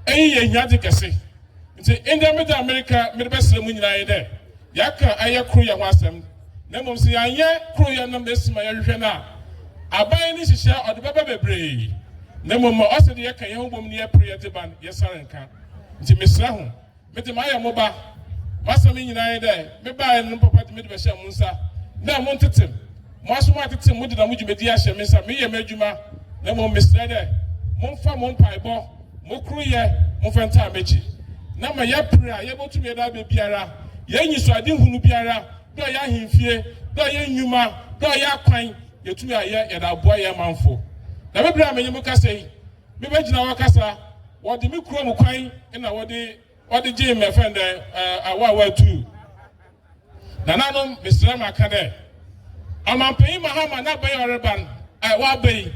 ye nyade kese nti inda me da America me be sere mu nyina ye de yaka aye kru ye ho asem na mom se ya ye kru ye nam desima ye hwe na aban ni hihye odebaba bebree na mom ose de yeka ye hobom ne prayer de ban ye sarenka nti mesra ho mete maye moba masami nyina de me ba no papa de me de be hye munsa na mo ntetem mo aso mo atetem mo de na mo djumedi a hye mensa me ye madwuma na mom mesra de mo fa mo mpaibo mo kruye mo fenta mechi na ma ye prayer ye botum ye da be biara ye nyiso ade hunu biara do ya hemfie do ya nyuma do ya kwan yetumi aye ye da boa ye manfo na me bra amenye mo kasa yi me begina wa kasa wo de me kuro mo kwan na wo de je me friend awa tu na nanom Mr. Makade amampai mahama na bayi oreban wa bayi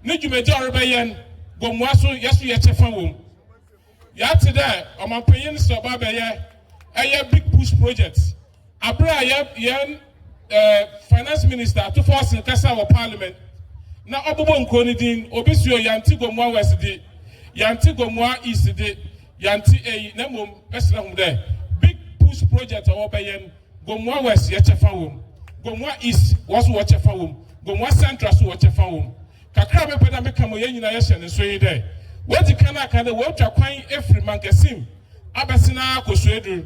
ne dwumeje orebayen Gomoa so yeso ye chefa wom ya te da amampai ne so ba baye aye big push project abra ye finance minister to force kasa wa parliament na obobo nko ni din obisuo yanti Gomoa west di yanti Gomoa east di yanti na mom esra hum de big push project o bayen Gomoa west ye chefa wom Gomoa east was wo chefa wom Gomoa central so wo chefa wom kakra be peda me kamo ye nyina ye hye ne so yi de wodi kana kana wo twa kwan efri mankasim abesina kosuedur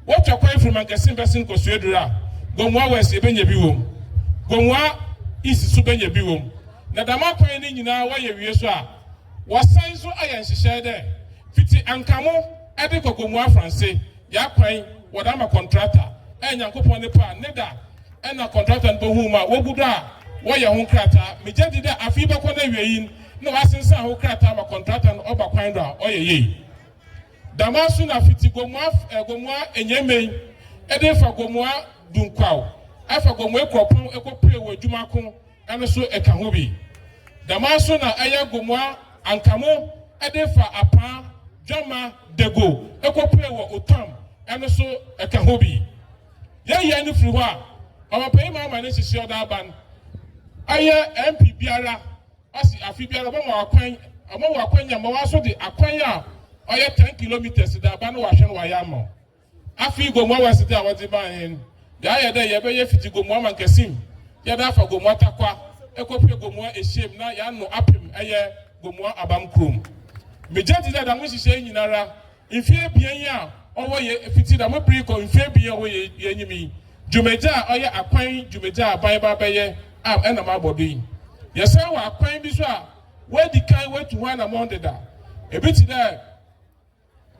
wo twa kwan efri mankasim besin kosuedur a Gomoa west e benya bi wom Gomoa east so benya bi wom na dama kwan ni nyina wa ye wie so a wasan so ayan hyehyɛ de fiti ankamo ede Gomoa France ya kwan wodama contractor enyankopon ne pa ne da ena contractor no hu ma wogudo a wo ye ho krata mejadi da afi bako na wieyin na wasensa ho krata ma contractor no oba kwan do a oye yi damasu na fiti Gomoa enyemei ede fa Gomoa dunkwaw afa Gomoa ekropon ekopre wo adwuma ko ene so eka ho bi damasu na eye Gomoa ankamo ede fa apa Joma dego ekopre wo otam ene so eka ho bi ye ni firi ho a amapai mama ne hihye oda ban aye MP biara asi afi biara ba ma akwan ama wa akwan nya ma wa so de akwan a oye 10 kilometers da ba no wa hwe no wa ya ma afi Gomoa west da wodi ban hen da ya da ye be ye fiti Gomoa mankasim ya da fa Gomoa takwa ekopre Gomoa eshem na ya no apem aye Gomoa abam krom mejadi da mo hihye nyinara mfie bian ya owo ye fiti da mo pri ko mfie bian owo ye nyimi dwumeja oye akwan dwumeja aban ba beye ena ma bodo yi yesa wa akwan bi so a wadi kan wetu ho na mondeda ebiti da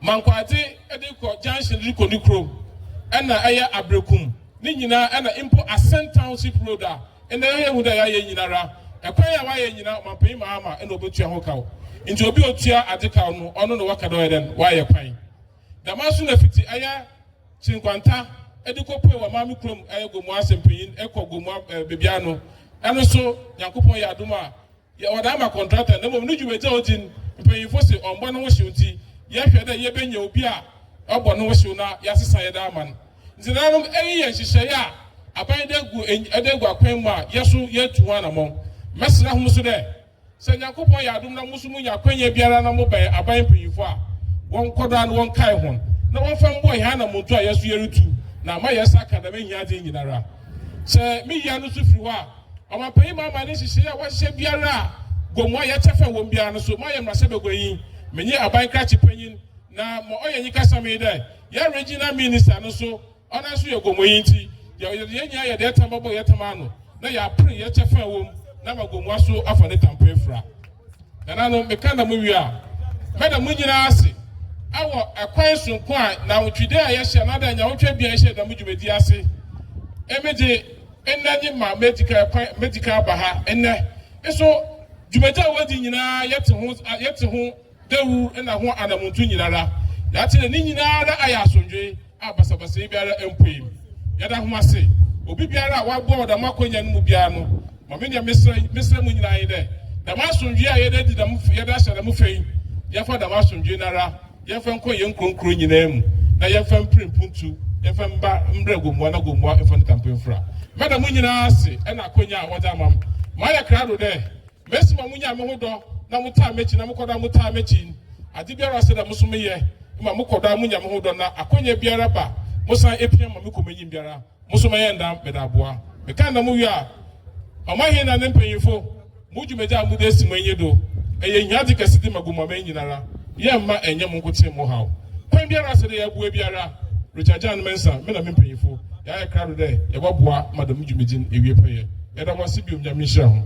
mankwade ede ko junction ri ko ni krom ena eye abrekum ni nyina ena impo Assin township road a ena ye hu da ya ye nyinara ekwan ya wa ye nyina mampai maama ena obetua ho kawo nti obi otua adeka no ono no waka do eden wa ye kwan damasu na fiti aya chinkwanta ediko pe wa mami krom aya Gomoa sempeyin eko Gomoa bebia no eno so yankopon ya aduma ya wadama contractor na mom no dwumeja odin mpeyin fo se ombo no hwe nti ya hwe da ye benya obi a obo no hwe na ya sesa ye da man nti na no eyi ye hihye ya aban de gu akwan mu a yeso ye tuwa na mo mesra hom so de se yankopon ya adum na musumu nya kwanya biara na mo ban aban peyifo a won koda na won kai hon na won fa mbo ya na muntu a yeso yerutu na ma yesa ka na mehia de nyinara se mi ya no so firi ho a amapai mama ne hihye ya wa hye biara Gomoa ye chefa won biara no so ma ye mrase begoyin menye aban kra chipanyin na mo oye nyika same de ya regional minister no so ona so ye Gomoa yinti ye nya ye de tamabo ye tamano na ya pre ye chefa won na ma Gomoa so afa ne tampa efra na no meka na mu wi a meda mu nyina ase awo akwan sonko a na wotwide a ye hye na da nya wotwa bia hye da mu dwumedi ase emeje enanye ma medical baha enne eso dwumedi a wodi nyina yete ho dewu na ho anamuntu nyinara ya te ni nyinara aya asondwe abasabasa biara empoim ya da ho ase obi biara wa bo da makonya no mu biara no ma me ne mesra mu nyina de da masondwe a ye da di da mu ye da hye da mu fein ya fa da masondwe nara ye fa nko ye nkronkro nyina mu na ye fa mprimpuntu ye fa mba mbre Gomoa na Gomoa e fa ntampemfra meda mu nyina ase na akonya a woda mam ma ya krado de mesi ma munya me hodo na muta mechi na mukoda muta mechi ade biara se da musume ye ma mukoda munya me hodo na akonya biara ba musan epia ma mekomanyi biara musume ye ndam beda boa me kan na mu wi a Amahi na nempanyifo mujumeja amude simenye do eye nyadi kasidi magumame nyinara ye ma enye munkote mo haw kwan biara sede ya bua biara Richard Jan Mensa me na mempanyifo ya crowd there ye boboa madam jumejin ewie peye ye da wasi biom nya mihira ho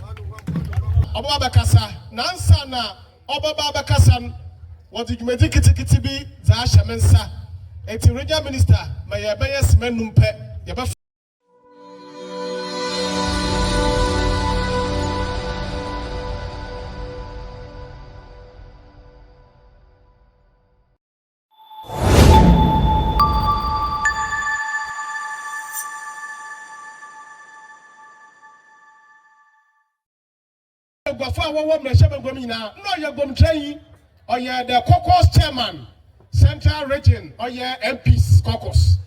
Obaba bekasa nansa na obaba bekasa wodi jumeji kitikiti bi za ahye Mensa eti regional minister ma ye be yes menum pe ye be Gwafa wo mrehye begwam nyina no ye gwomtran oye the caucus chairman central region oye MPs caucus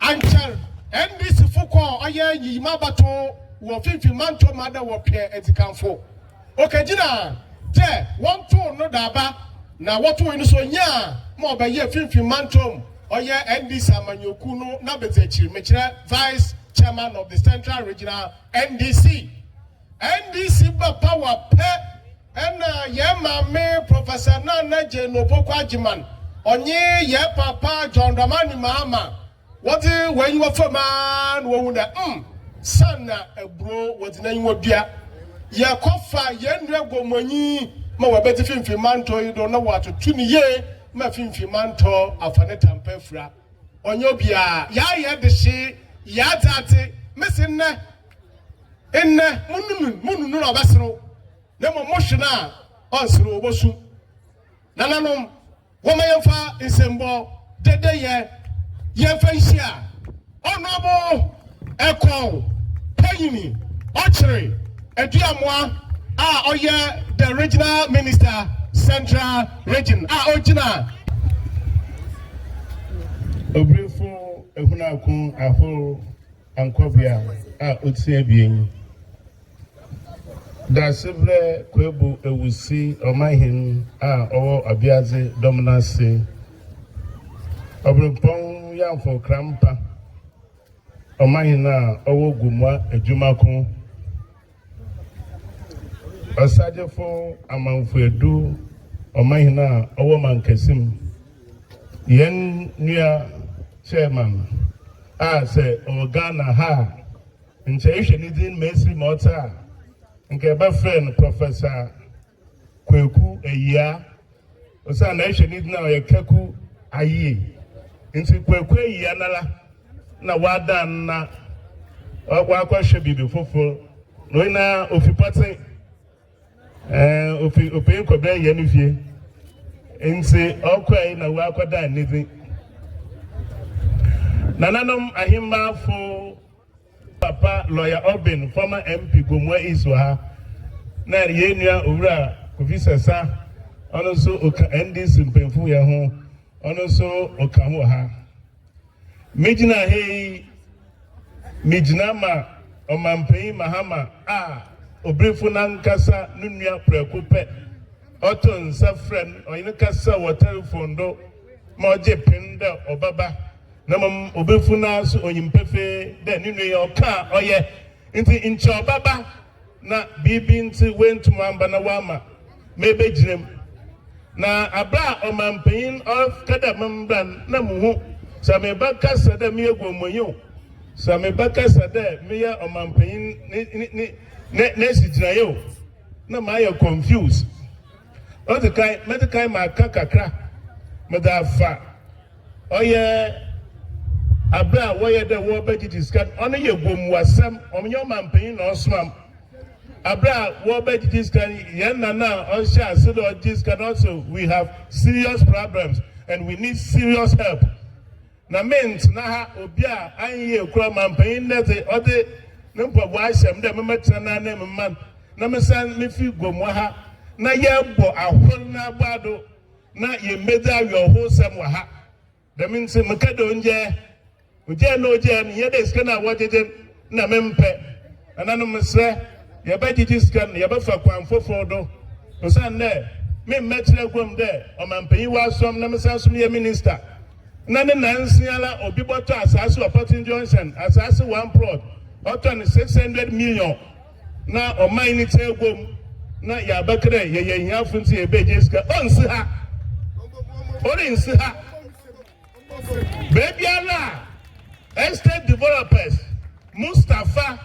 anchor NDC fuko oye yima bato wo fifi manto mada wo pie edikanfo okejina je won to no daba na woto inu so nya mo ba ye fifi mantom oye NDC amanyoku no na betechiri mechire vice chairman of the central regional NDC power pe and ye mame Professor Nana Jeno Pokwajiman onye ye papa John Dramani Mahama what when you were for man wo da son bro what na you dua ye kofa ye nre gomonyi ma wa beti fimfi manto yi do na wato tuni ye ma fimfi manto afane tampafra onye obia ya ye de shi ya tate mesin na enne mununu na basiro na mo moshina onsiro obosu nananom woma yemfa nsembo dede yemfa nhia onobo eko payini ochre eduamoa oye the regional minister central region ojina obrefo ehunakun aho ankobia otie bien da sebre kwebu ewusi omahin owo abiaze dominance obrempon yamfo krampa omahin owo Gomoa adwumako osajefo amanfo edu omahin owo mankasim yen nua chairman say Ghana ha nche ni din Messi Mota nke ba friend Professor Kweku Eyia osa na ni din na Yekaku Ayi nti Kweku Eyia na wada na wakwa bibi fofo no ina ofipate opi nkobra ye no fie nti okwai na wakwa ni din nananom ahimma fo Papa lawyer Obin former MP Gomoa Iswa na yenua owura Kofisesa ono so oka NDC mpemfu ya ho ono so oka ho ha mejina hei mejina ma omampen Mahama obrefo nankasa nunua prekope oton safren oyine kasa wo telephone do ma oje penda obaba na obefuna so onyimpefe de ninu ye oka oye nti incho baba na bibi nti wentum amba na wama mebe girem na abra omampen of kada membran na muhu same baka sada mi egomonyo same baka sada mi ya omampen ne sitrayo na ma ya confused o de kai medical ma kakakra medafa oye abra woye de wo beji discard ono ye Gomuasem omnyo mampen na osmam abra wo beji discard yen na on share so discard also we have serious problems and we need serious help na ment na ha obi a anye ekura mampen na de ode nempo bo asem de memetra na na memman na mesan me fi Gomoa ha na ye bo ahon na gbado na ye meda your whole sem wa ha that means mekado nje uje no je ye de skana wajeje na mempe ananu mesre ye ba jiji scan ye ba fa kwanfofo do osan ne me metre gwam de o mampanyi wa som na mesa som ye minister na ne nansiala obi boto asase of Port Johnson asase one plot oto ni 600 million na ɔman ni tɛ egom na yabɛkrɛ yɛyɛ hiafo nti ebe jessica ɔnsi ha ɔnsi ha beebi ala estate developers Mustafa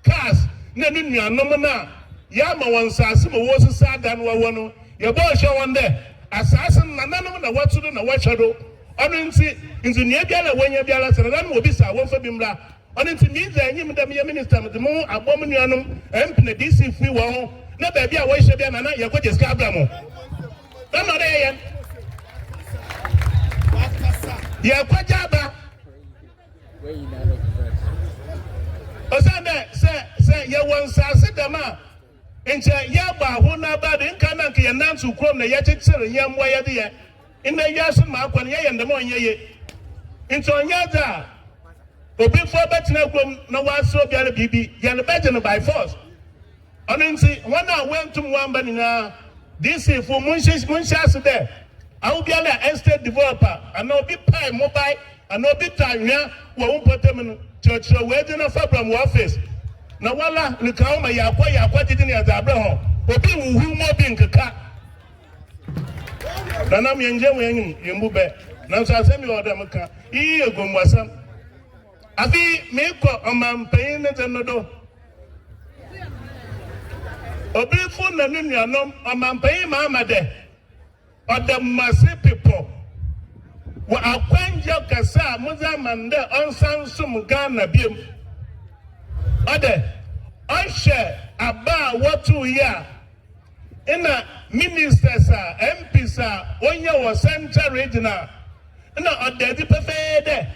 cars na ne nuanom na yama wɔn saase ma wɔn sisa adan wɔwɔ no yɛbɔ ɔhyɛ wɔn dɛ asase nananom na wɔto do na wɔhwɛ do ɔno nti nea biara wɔnyɛ biara sɛ nananom obi sa wɔmfa bi mmra ɔno nti mi dza enyim dɛm yɛ minister no de mo abɔ mo nuanom MP na DC fi wɔn ho na baabi a wɔhyɛ bia nana yɛkɔ gye sika abra mo dɛm na yɛkɔ gye aba ɔsɛn sɛ yɛwɔ nsaase dɛm a nkyɛn yɛabɔ aho n'aba de nka na nke yɛ nanto kurom na yɛkyekyere yɛn mmoa yɛde yɛ nna yɛ so ma akɔ no yɛyɛ ndɛm ɔnyɛ yɛ nti ɔnyɛ dze a obifoɔ bɛtena kurom na wɔasɛ obiara biribi yɛn bɛgye no by force ɔno nti wɔn a wɔntum wɔamba nyinaa DC fo monhyɛ ase dɛ awo biara a estate developer ana obi pae mobile ana obi ta ahwea wɔ wo mpɔtam no kyerɛkyerɛ wɔadi na fa bram wɔ office na wala nikawo ma yakwa didi ne azabre ho obi wuhu mo bi nkeka na nam yenje wenyim yembu be na so asemi odam ka iye gomwasam afi me ko omampan ne tenodo obi fu na nuanom omampan ma amade odam mase people wa akwanja kasa muzamande onsan sum Ghana biem ade ɔhyɛ aba wɔto ya ina ministers a MPs a onye wɔ central regional ina ɔde di pɛfɛɛ dɛ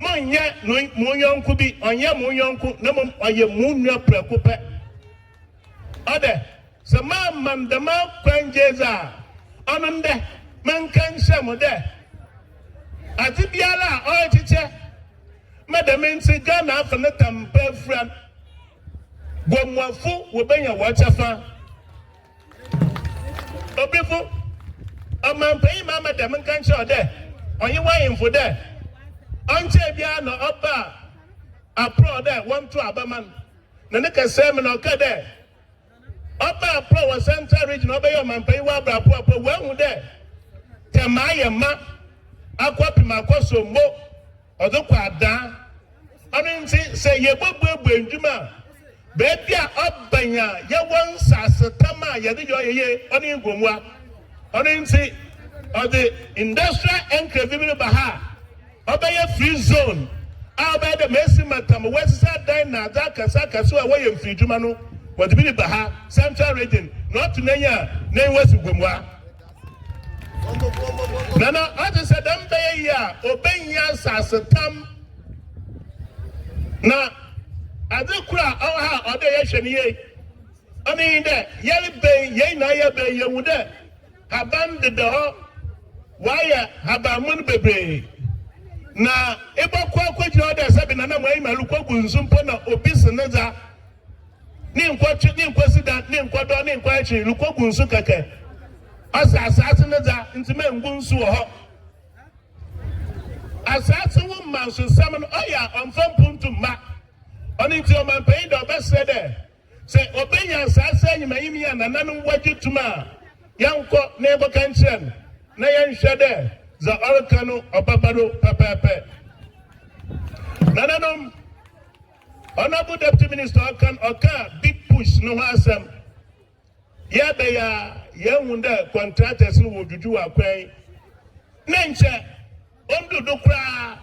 monyɛ mo yɔnko bi ɔnyɛ mo yɔnko na mo ɔyɛ mo nua prɛko pɛ ɔde sɛ ma mandama kwanjeza ɔno ndɛ menka nhyɛ mo dɛ ade biara a ɔrekyekyɛ Madam nti Ghana afa ne tampa fran Gomoafo wobenya wachafa obifo amampai ma madam nka nche ode onye wayemfo de onche bia no oba apro de wonto abaman na ne kase me no ka de oba apro wa central region obeyo amampai wa abrapo apo wa hu de temaye ma akwapima akoso mo odokwa ada nti sɛ yɛbɔbɔbɔ ndwuma beebi a ɔbanya yɛwɔ nsasetama a yɛde yɛ ɔne Gomoa ɔno nti ɔde industrial enclave bi ba ha ɔbɛyɛ free zone a ɔbɛyɛ dɛ mesi matam wɔsesa dan na adza kasa kasa a wɔyɛ mfiri dwuma no wɔde bi ba ha central region na ɔto n'anya na wɔsi Gomoa nana ɔte sɛ dɛm bɛyɛ yi a ɔbɛnya nsasetam na ade kura ɔwɔ ha ɔde yɛhwɛ ne yie ɔne dɛ yɛre bɛn yɛn na yɛ bɛn yɛwu dɛ haban deda hɔ wɔayɛ habanmu no bebree na ebɔkɔ akɔgyina hɔ dɛ sɛbi nana mo ayi malu kɔgu nsu mpo na obi se ne dza ne nkɔtwe ne nkɔsi da ne nkɔdɔ ne nkɔakyi lukɔgu nsu kɛkɛ ɔsɛ asase ne dza nti mɛ ngu nsu wɔ hɔ asase wo mma nso sam no ɔyɛ ɔmfa mpuntum ma ɔne nti ɔmampanyin da ɔbɛsrɛ dɛ sɛ ɔbɛnya asase anyimanyim yɛ nananom wɔgye tum a yɛnkɔ na yɛbɛka nkyerɛ no na yɛnhwɛ dɛ dza ɔreka no ɔbɛba no pɛpɛɛpɛ nananom ɔnabo deputy minister ɔka big push no ho asɛm yɛbɛyɛ a yɛhu dɛ contractors no wɔ dwudwu wɔ akwan ne nkyɛ ondudu kura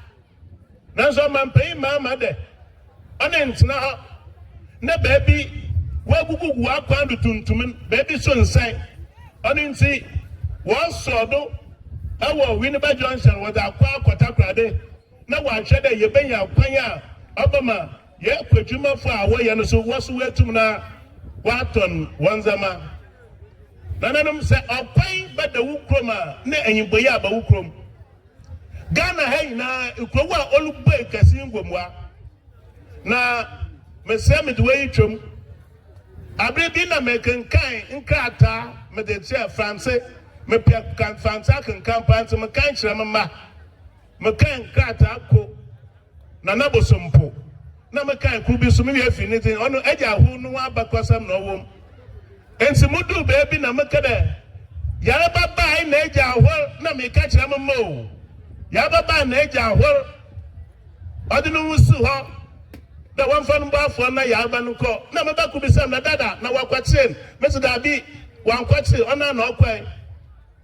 nanso mampai mama de ɔne ntena hɔ na baabi wagugu akwan do tuntum baabi so nsan ɔne nti wɔsɔdo ɛwɔ Winneba Junction wɔde akwa akɔtakorade na wɔahwɛ dɛ yɛbɛnya akwan a ɔbɛma yɛkwadwumafo a wɔyɛ no so wɔso wɔatum na wɔatɔn wɔn ndzɛma nananom sɛ ɔkwan bɛda wo kurom a na anyimboyi aba wo kurom Ghana ha nyinaa ekurowo a olubu Kese Gomoa na mesɛ mede wei twam abere bi na mekenkan nkrataa mede kyerɛ France mepɛ kan France akenkan pante mekan kyerɛ me ma mekan nkrataa ko na nabosompo na me kan ku bi so me afi ne tin ono agya ho no abakosam na owom ensi mudu baby na me kada ya baba na agya ho na me ka kira mo ya baba na agya ho odinu wusu ho da wan fa no ba fo na ya ba no ko na me ba ku bi sam na dada na wakwachen me se da bi wan kwache ona na okwai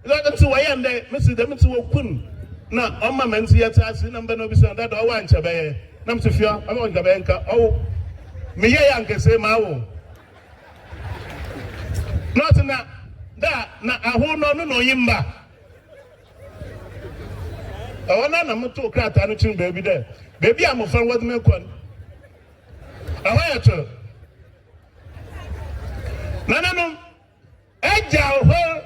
da nti wa yende me se da me ti wo kun na oma menti ya ta asi na mbe no bi sam dada o wa nche be na me se fia o nche be nka o me ye ya nkese ma wo not na da na aho no no yimba ona na mo to krata no chin baby there baby am fan what me kon aho to no eja ho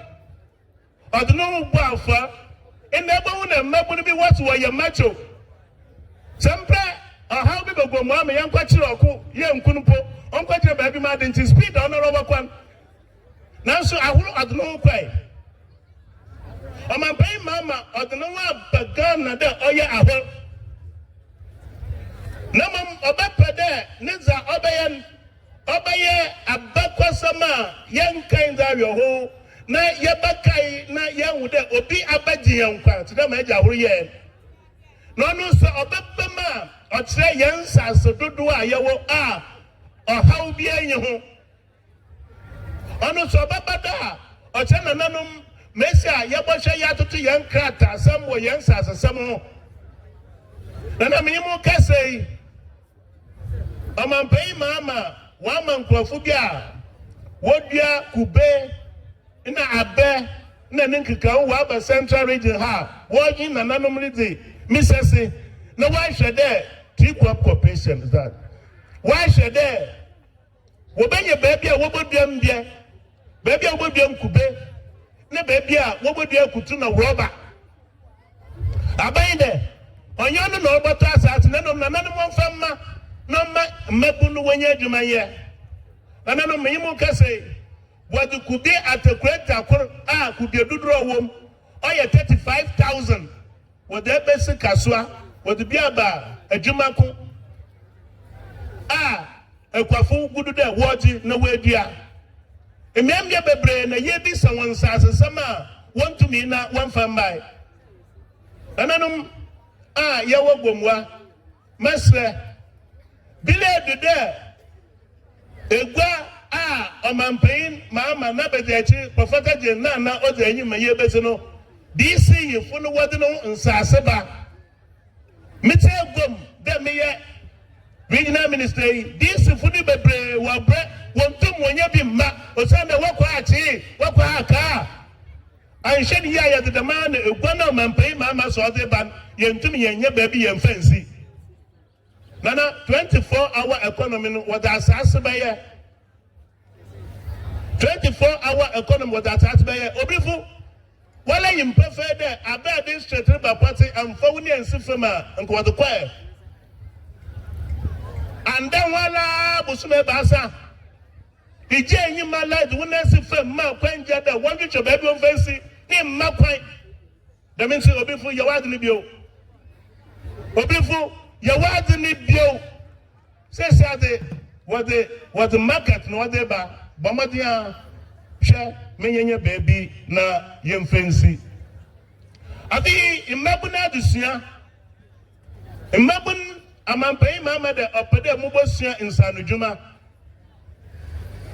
odno gbo afa enebo wo na mmabu no bi what wo ye macho sempre aha bi bego mo am ye nkwakire oko ye nkunpo onkwakire baby ma den speed on roba kwan nanso ahoro odno kwai o man pay mama odno wa bagana de oye ahoro na mam obapede niza obaye abakwasama yankan za yo na yebakai na yanwude obi abaji yankwa to dem eja ahoro ye no no so obapema o kire yansa so dodo a yewo a ohaw bi anyi ho ono so babada o kire nananom mesia yeboshe ya tutu yankrata samwo yansa asasam ho na me mu Kese Amampai mama wama nkrofo bia wodua kube na abe na ninkeka wo aba central region ha woyi nananom ridi misese na wa hwede T-Corp corporation is that wa hwede wo benye baby a woboduam bia baby a woboduam kube na baby a wobodua kutu na roba abai de onyo no oboto asat nanom nananom mfamma no mabunu wanya adwuma ye nananom yimu Kese wadu kubi atakweta kor a kubi duduro wom oye 35,000 wadu ebesi kaswa wadu biaba adwuma ko a ekwafu gudu de woji na wadua emiambia bebre na ye bi sawon sasasama wontumi na wonfambai nananom a yawo Gomoa mesre bile dude egwa a omampai mama na bedechi profeta je na ode anyima ye bezi no DC yifu no wode no nsase ba mete gom de meye regional minister DC fu ni bebre wa bre wontum wonya bi ma osanda wakwa achi wakwa aka anhye ya ya de man egwa na omampai mama so ode ban yentum yenye baby yemfansi nana 24-hour economy no what asase baye 24-hour economy what asase baye obrifu wala yimpefe de aba district river party amfa woni ansifema nko what kwae and then wala busume basa ije enyima light wona ansifem ma kwanja da wonju cho baby onfansi ni ma kwan that means obrifu yawad ni bio obrifu ya wadi ni bio say what the market no they ba bomadia hwe menyenye baby na yemfensi abi imabuna adusia imabun amampai mama de opede mubosia insanu juma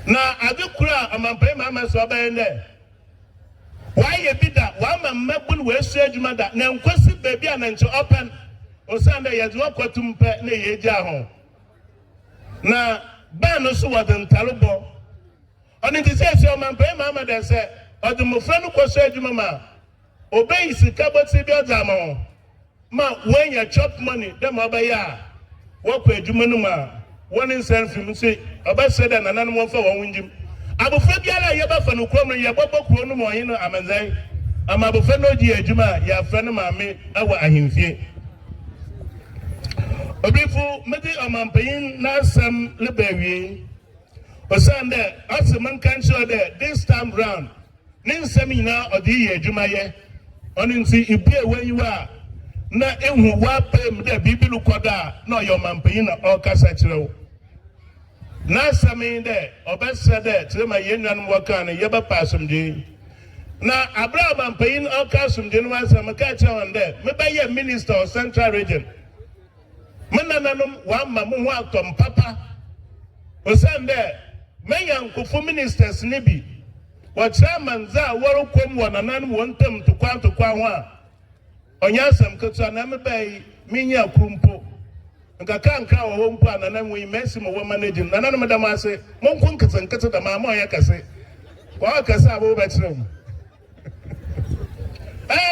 na adekura amampai mama so bayende why bida wa mamabun we su adwuma da na nkwasi baby ananche open osanda yezwa kwatumpe na yeja ho na ba no so wadan talubo oni ti se o man pe mama de se odumofra no kwaso adwuma ma obey sika boti bi odamo ma when you chop money dem obaya wokwa adwuma no ma woni nsan film se obase da nanan mo fa won njim abofra biara ye ba fa no krom no ye bobbo kro no mo yin no amanzai ama abofra no ji adwuma ya fra no ma me awa ahimfie obifu medi omampai na sam lebawi osande asiman kan show there this time round nin seminar odi ye adwuma ye onin si ibie waniwa na ehu wa pem de bibilu koda na yo mampanyin na okasa kirewo na sami de obesa de tirema yenwan waka na yeba pasumdi na Abraham mampanyin okasumdi no asama ka kirewo de me ba ye minister of Central Region menananom wa mamu ho atom papa osande meyan kufu ministers ni bi wa chairman za worokom wonananom wontam to kwa ho a onya asam ketua na me bai minya krumpo nka kanka wo mpo ananam wi mesi mo manage nananum da ma se mon kun kitsan da ma ya kase kwa kase abo ba tirem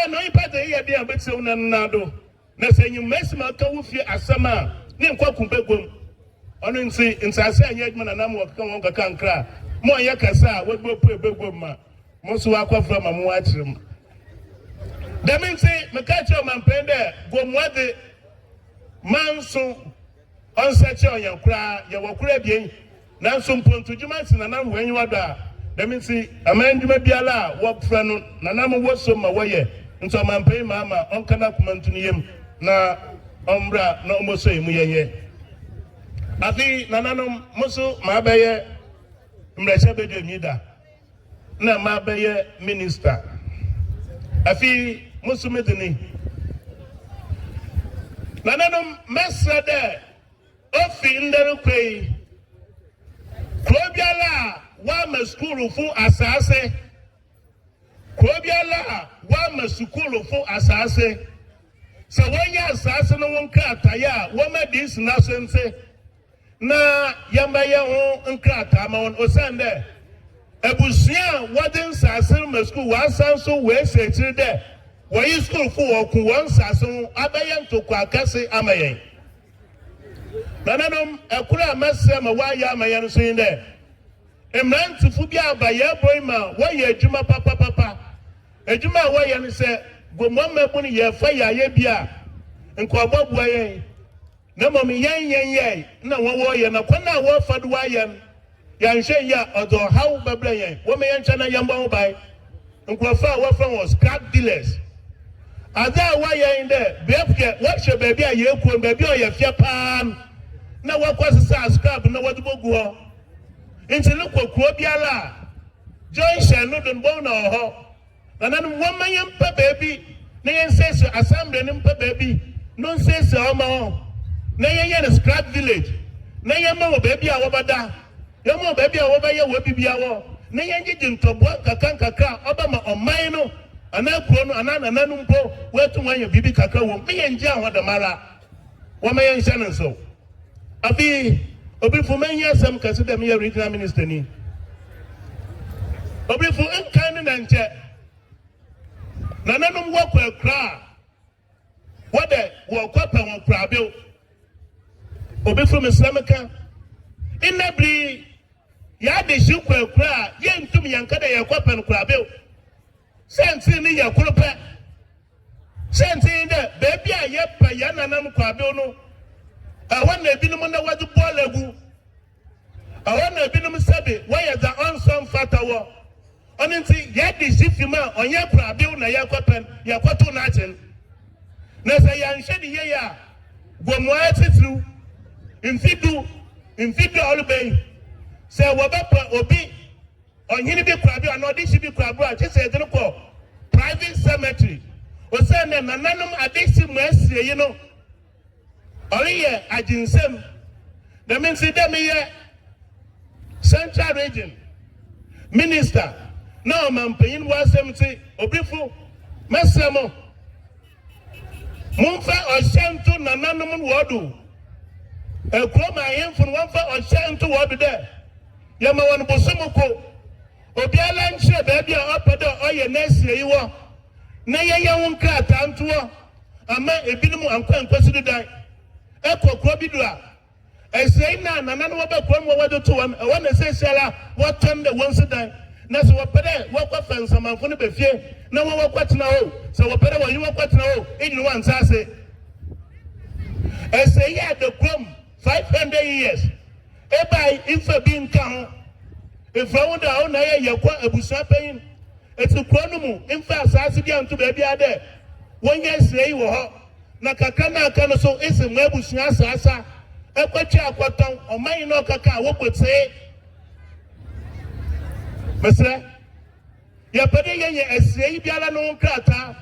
no ipata iya bia betirem na nado na senyi mesi ma ka wo fi asama ni nkwa kumbegom ono nsi nsase anya adwuma nanam wo kan won ka kankra mo ya kase a wo gbo ebegom ma mo so akofra ma mo atirem. That means me catch your man pende Gomoa de manso on such on your cry, your wakura bien, Nanson Pontu Jumas and Nanam when you are there. That means a man you may be allowed, walk friend, Nanama was so my way, and so man pay mamma on Kanakuman to him, na Umbra, no more say me. I think Nananum Musso, my bayer, Mreshabe de Mida, na my bayer minister. I feel Musumedini. Nananum Mesra there, Ofi in the Rukay. Krobiala, Wama school for Assase. Krobiala, Wama school for Assase. So when you assassin on Kataya, Wama this Nasense. Na Yambaya on Kratama on Osande. Ebusia wadin sasin me school one sanso we say there we school for one sasin abayan to kwa kase amayen nananum ekura mesem wa ya amayen so yin there emran tifu bia abaye boy ma wa ye adwuma papa adwuma wa ye ne se Gomoa mebu ne ye fa ya ye bia nkobọ bua yen na mom yen na wo ye na kwana wo fa do wa yen Yanshe ya odo how bablayen women yanchana yamba by nkwafa wa from was scrap dealers ada wa ya in there befke what she baby a ye ku baby o ye fia pam na wa kwasa scrap na wa dubogu ho intele kokro biala join share no don bon na ho na nan woman yampa baby na yen say so assembly nim pa baby no say so o ma na yen scrap village na yen ma baby a wo bada Yamo baby, I over here will be our Nayanji to Kaka, Obama or Mino, and now Chrono, and Nanumpo, where to when your baby Kaka will be and Jan the Mara. What may I say so? I be for many years, some consider me a regional minister. Obi for unkind and check. Nananum walk will cry. What the walk up and crab bill? Obi from Islamica. In the breed. Ya de shukwe kura yen tumi yankada ya kwapen kurabe sense ni ya kurupe sense de baby a ye pa ya nanam kurabe no awana ebinum na wadu bolegu awana ebinum sabe why the unsum fatawo onenti ya de shifima onye kurabe na ya kwapen ya kwatu na achen na say ya nhedi ye ya Gomoa titru infidu olubey say wabapa obi onyini bi kwabi anodi shi bi kwabi a chese edin ko private cemetery o say na nananum adisi mu asie yi no oriye ajinsem that means dem ye Central Region minister na mampanyin wasem ti obifu mesemo mumfa oshantu nananum wodu ekroma yemfun wamfa oshantu wodu there Yama wan bosomuko obiala nche baby a opedo oye nesie yiwo na ye won krata anto ama ebinum ankwa nkwasidu dan ekokro bidua esei na nanano wabekrom wado to wan na sesiala watom de won sedan na so wopede wakwa fansamanfo no befie na won wakwatena ho so wopede won wakwatena ho ejinu wan sase esei ya de krom 500 years Ebai ife bi nka ho efa wunda ho na ye yakwa abusa payin etu krono mu imfa asase bia nto ba bia de wonye sei wo ho na kakra na aka no so esi mo abusua asasa ekwatwa akwaton oman no kaka wokote mesre ya pede yenye esrei biara no nkrata.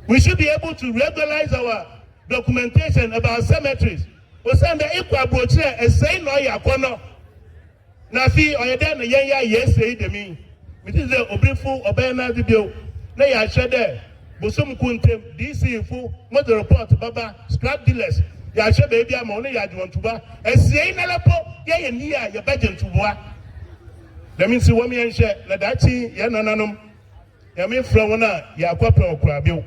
We should be able to regularize our documentation about cemeteries. Osanda ikwa broche esrei no yakono na fi oyede na yenya yesrei demi miti ze obrifu obena dibio na ya hwede bosom kuntem DC fu mo the report baba scrap dealers ya hwe baby ama ono ya adwontuba esrei na lepo ye ni a ye budget ntuboa. That means wo me enhwe na dachi ye nananom ya me fra wona ya kwapra okurabio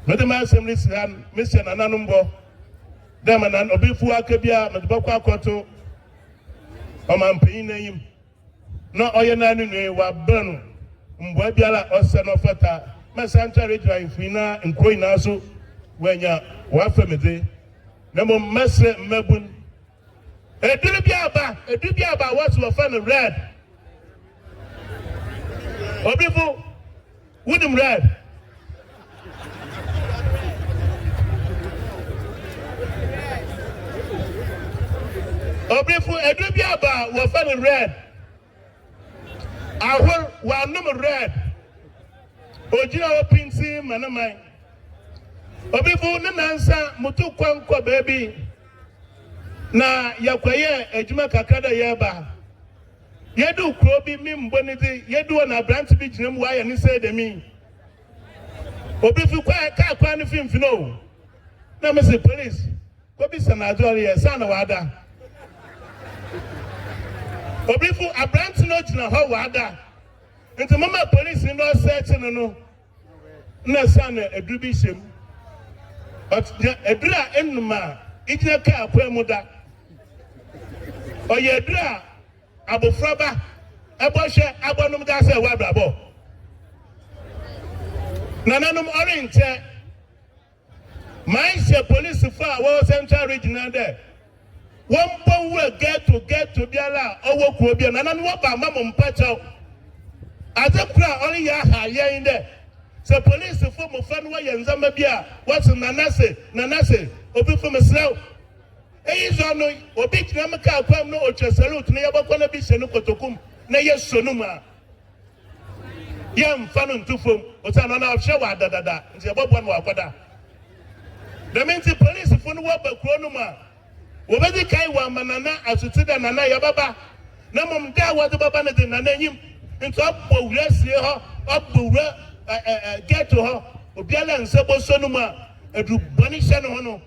medema assembly sian mission nananom bo dem nan obifu akabia medebakwa akoto omampeyin nayim no oye nanu nwe wa branu mbwa biara ose no fata mesanta regional infina nkoi na so wanya wa famede na mo mesre mabun eduru biaba what we find red obifu wooden red obifu eduru biaba we find red ahor wa num red ojina wo pinsi manamai obifu ne nansa mutu kwankwa baby na yakwaye ejuma kakada yeba yedu kro bi mimbonidi yedu na branch bi ginam wa ya ni say demi obifu kwa ni fimfino na me say police ko bi sanadori ye sana wada obifu a branch no gina ho wada nti mama police no search no na sana edru bi shem but edra enuma igina ka akwamuda oye edra abofraba eboshe abonum da se wa brabo nananum orinte my police for our central regional there one bon we get to biala owo ku obi nananu wa ba mamum pacho azekura only ya ha yen there so police for mo fa no wa yenzama bia what nanase obi for mesraw eyizo no obi kinam ka akwam no otwesalute ne yabakọ na bi hyenu kotokum na yesonuma yam fa no ntufom otana na ohwe wa dadada nti yebobo no akoda the means police for no wa bakro no ma obedi kai wa manana asuti da nana yababa na mom da wa de baba na de nana nyim nti obowura sie ho obowura get to ho obiala nsebo sonuma edu bani hye no ho no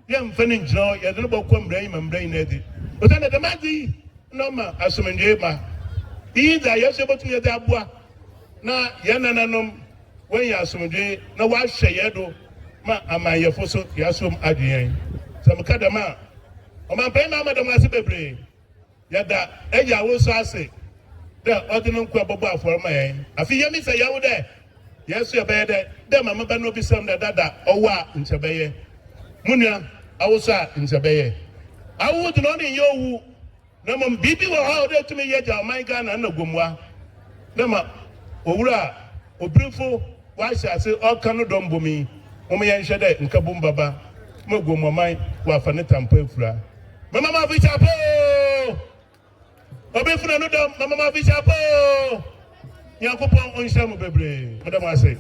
yam fani njro ya de no bokọ mbrai na di otana de madi no ma asomndwe ma iza yesebo tu ye da aboa na ye nananom when ya asomndwe na wa hwe ye do ma amayefo so ya som adwen samka da ma o man pay ma madam ase bebre ya da eja wo so ase de odinu nko abobo aforo ma yen afi ye mi se yawo de yesu ye be de mama ba no bi sam da dada owa nchebeye munua awusa nchebeye awu du no ni yowu na mom bibi wo ha o de tumi ye ja my Ghana na Gomoa na ma owura obrifo wa sha se o kanu dombomi mo ye nhwe de nkabum baba mo Gomoa mai wa fa ne tampa efura mama ma fi chapo obi funa no dom mama ma fi chapo yakopon onhya mo bebre madam ase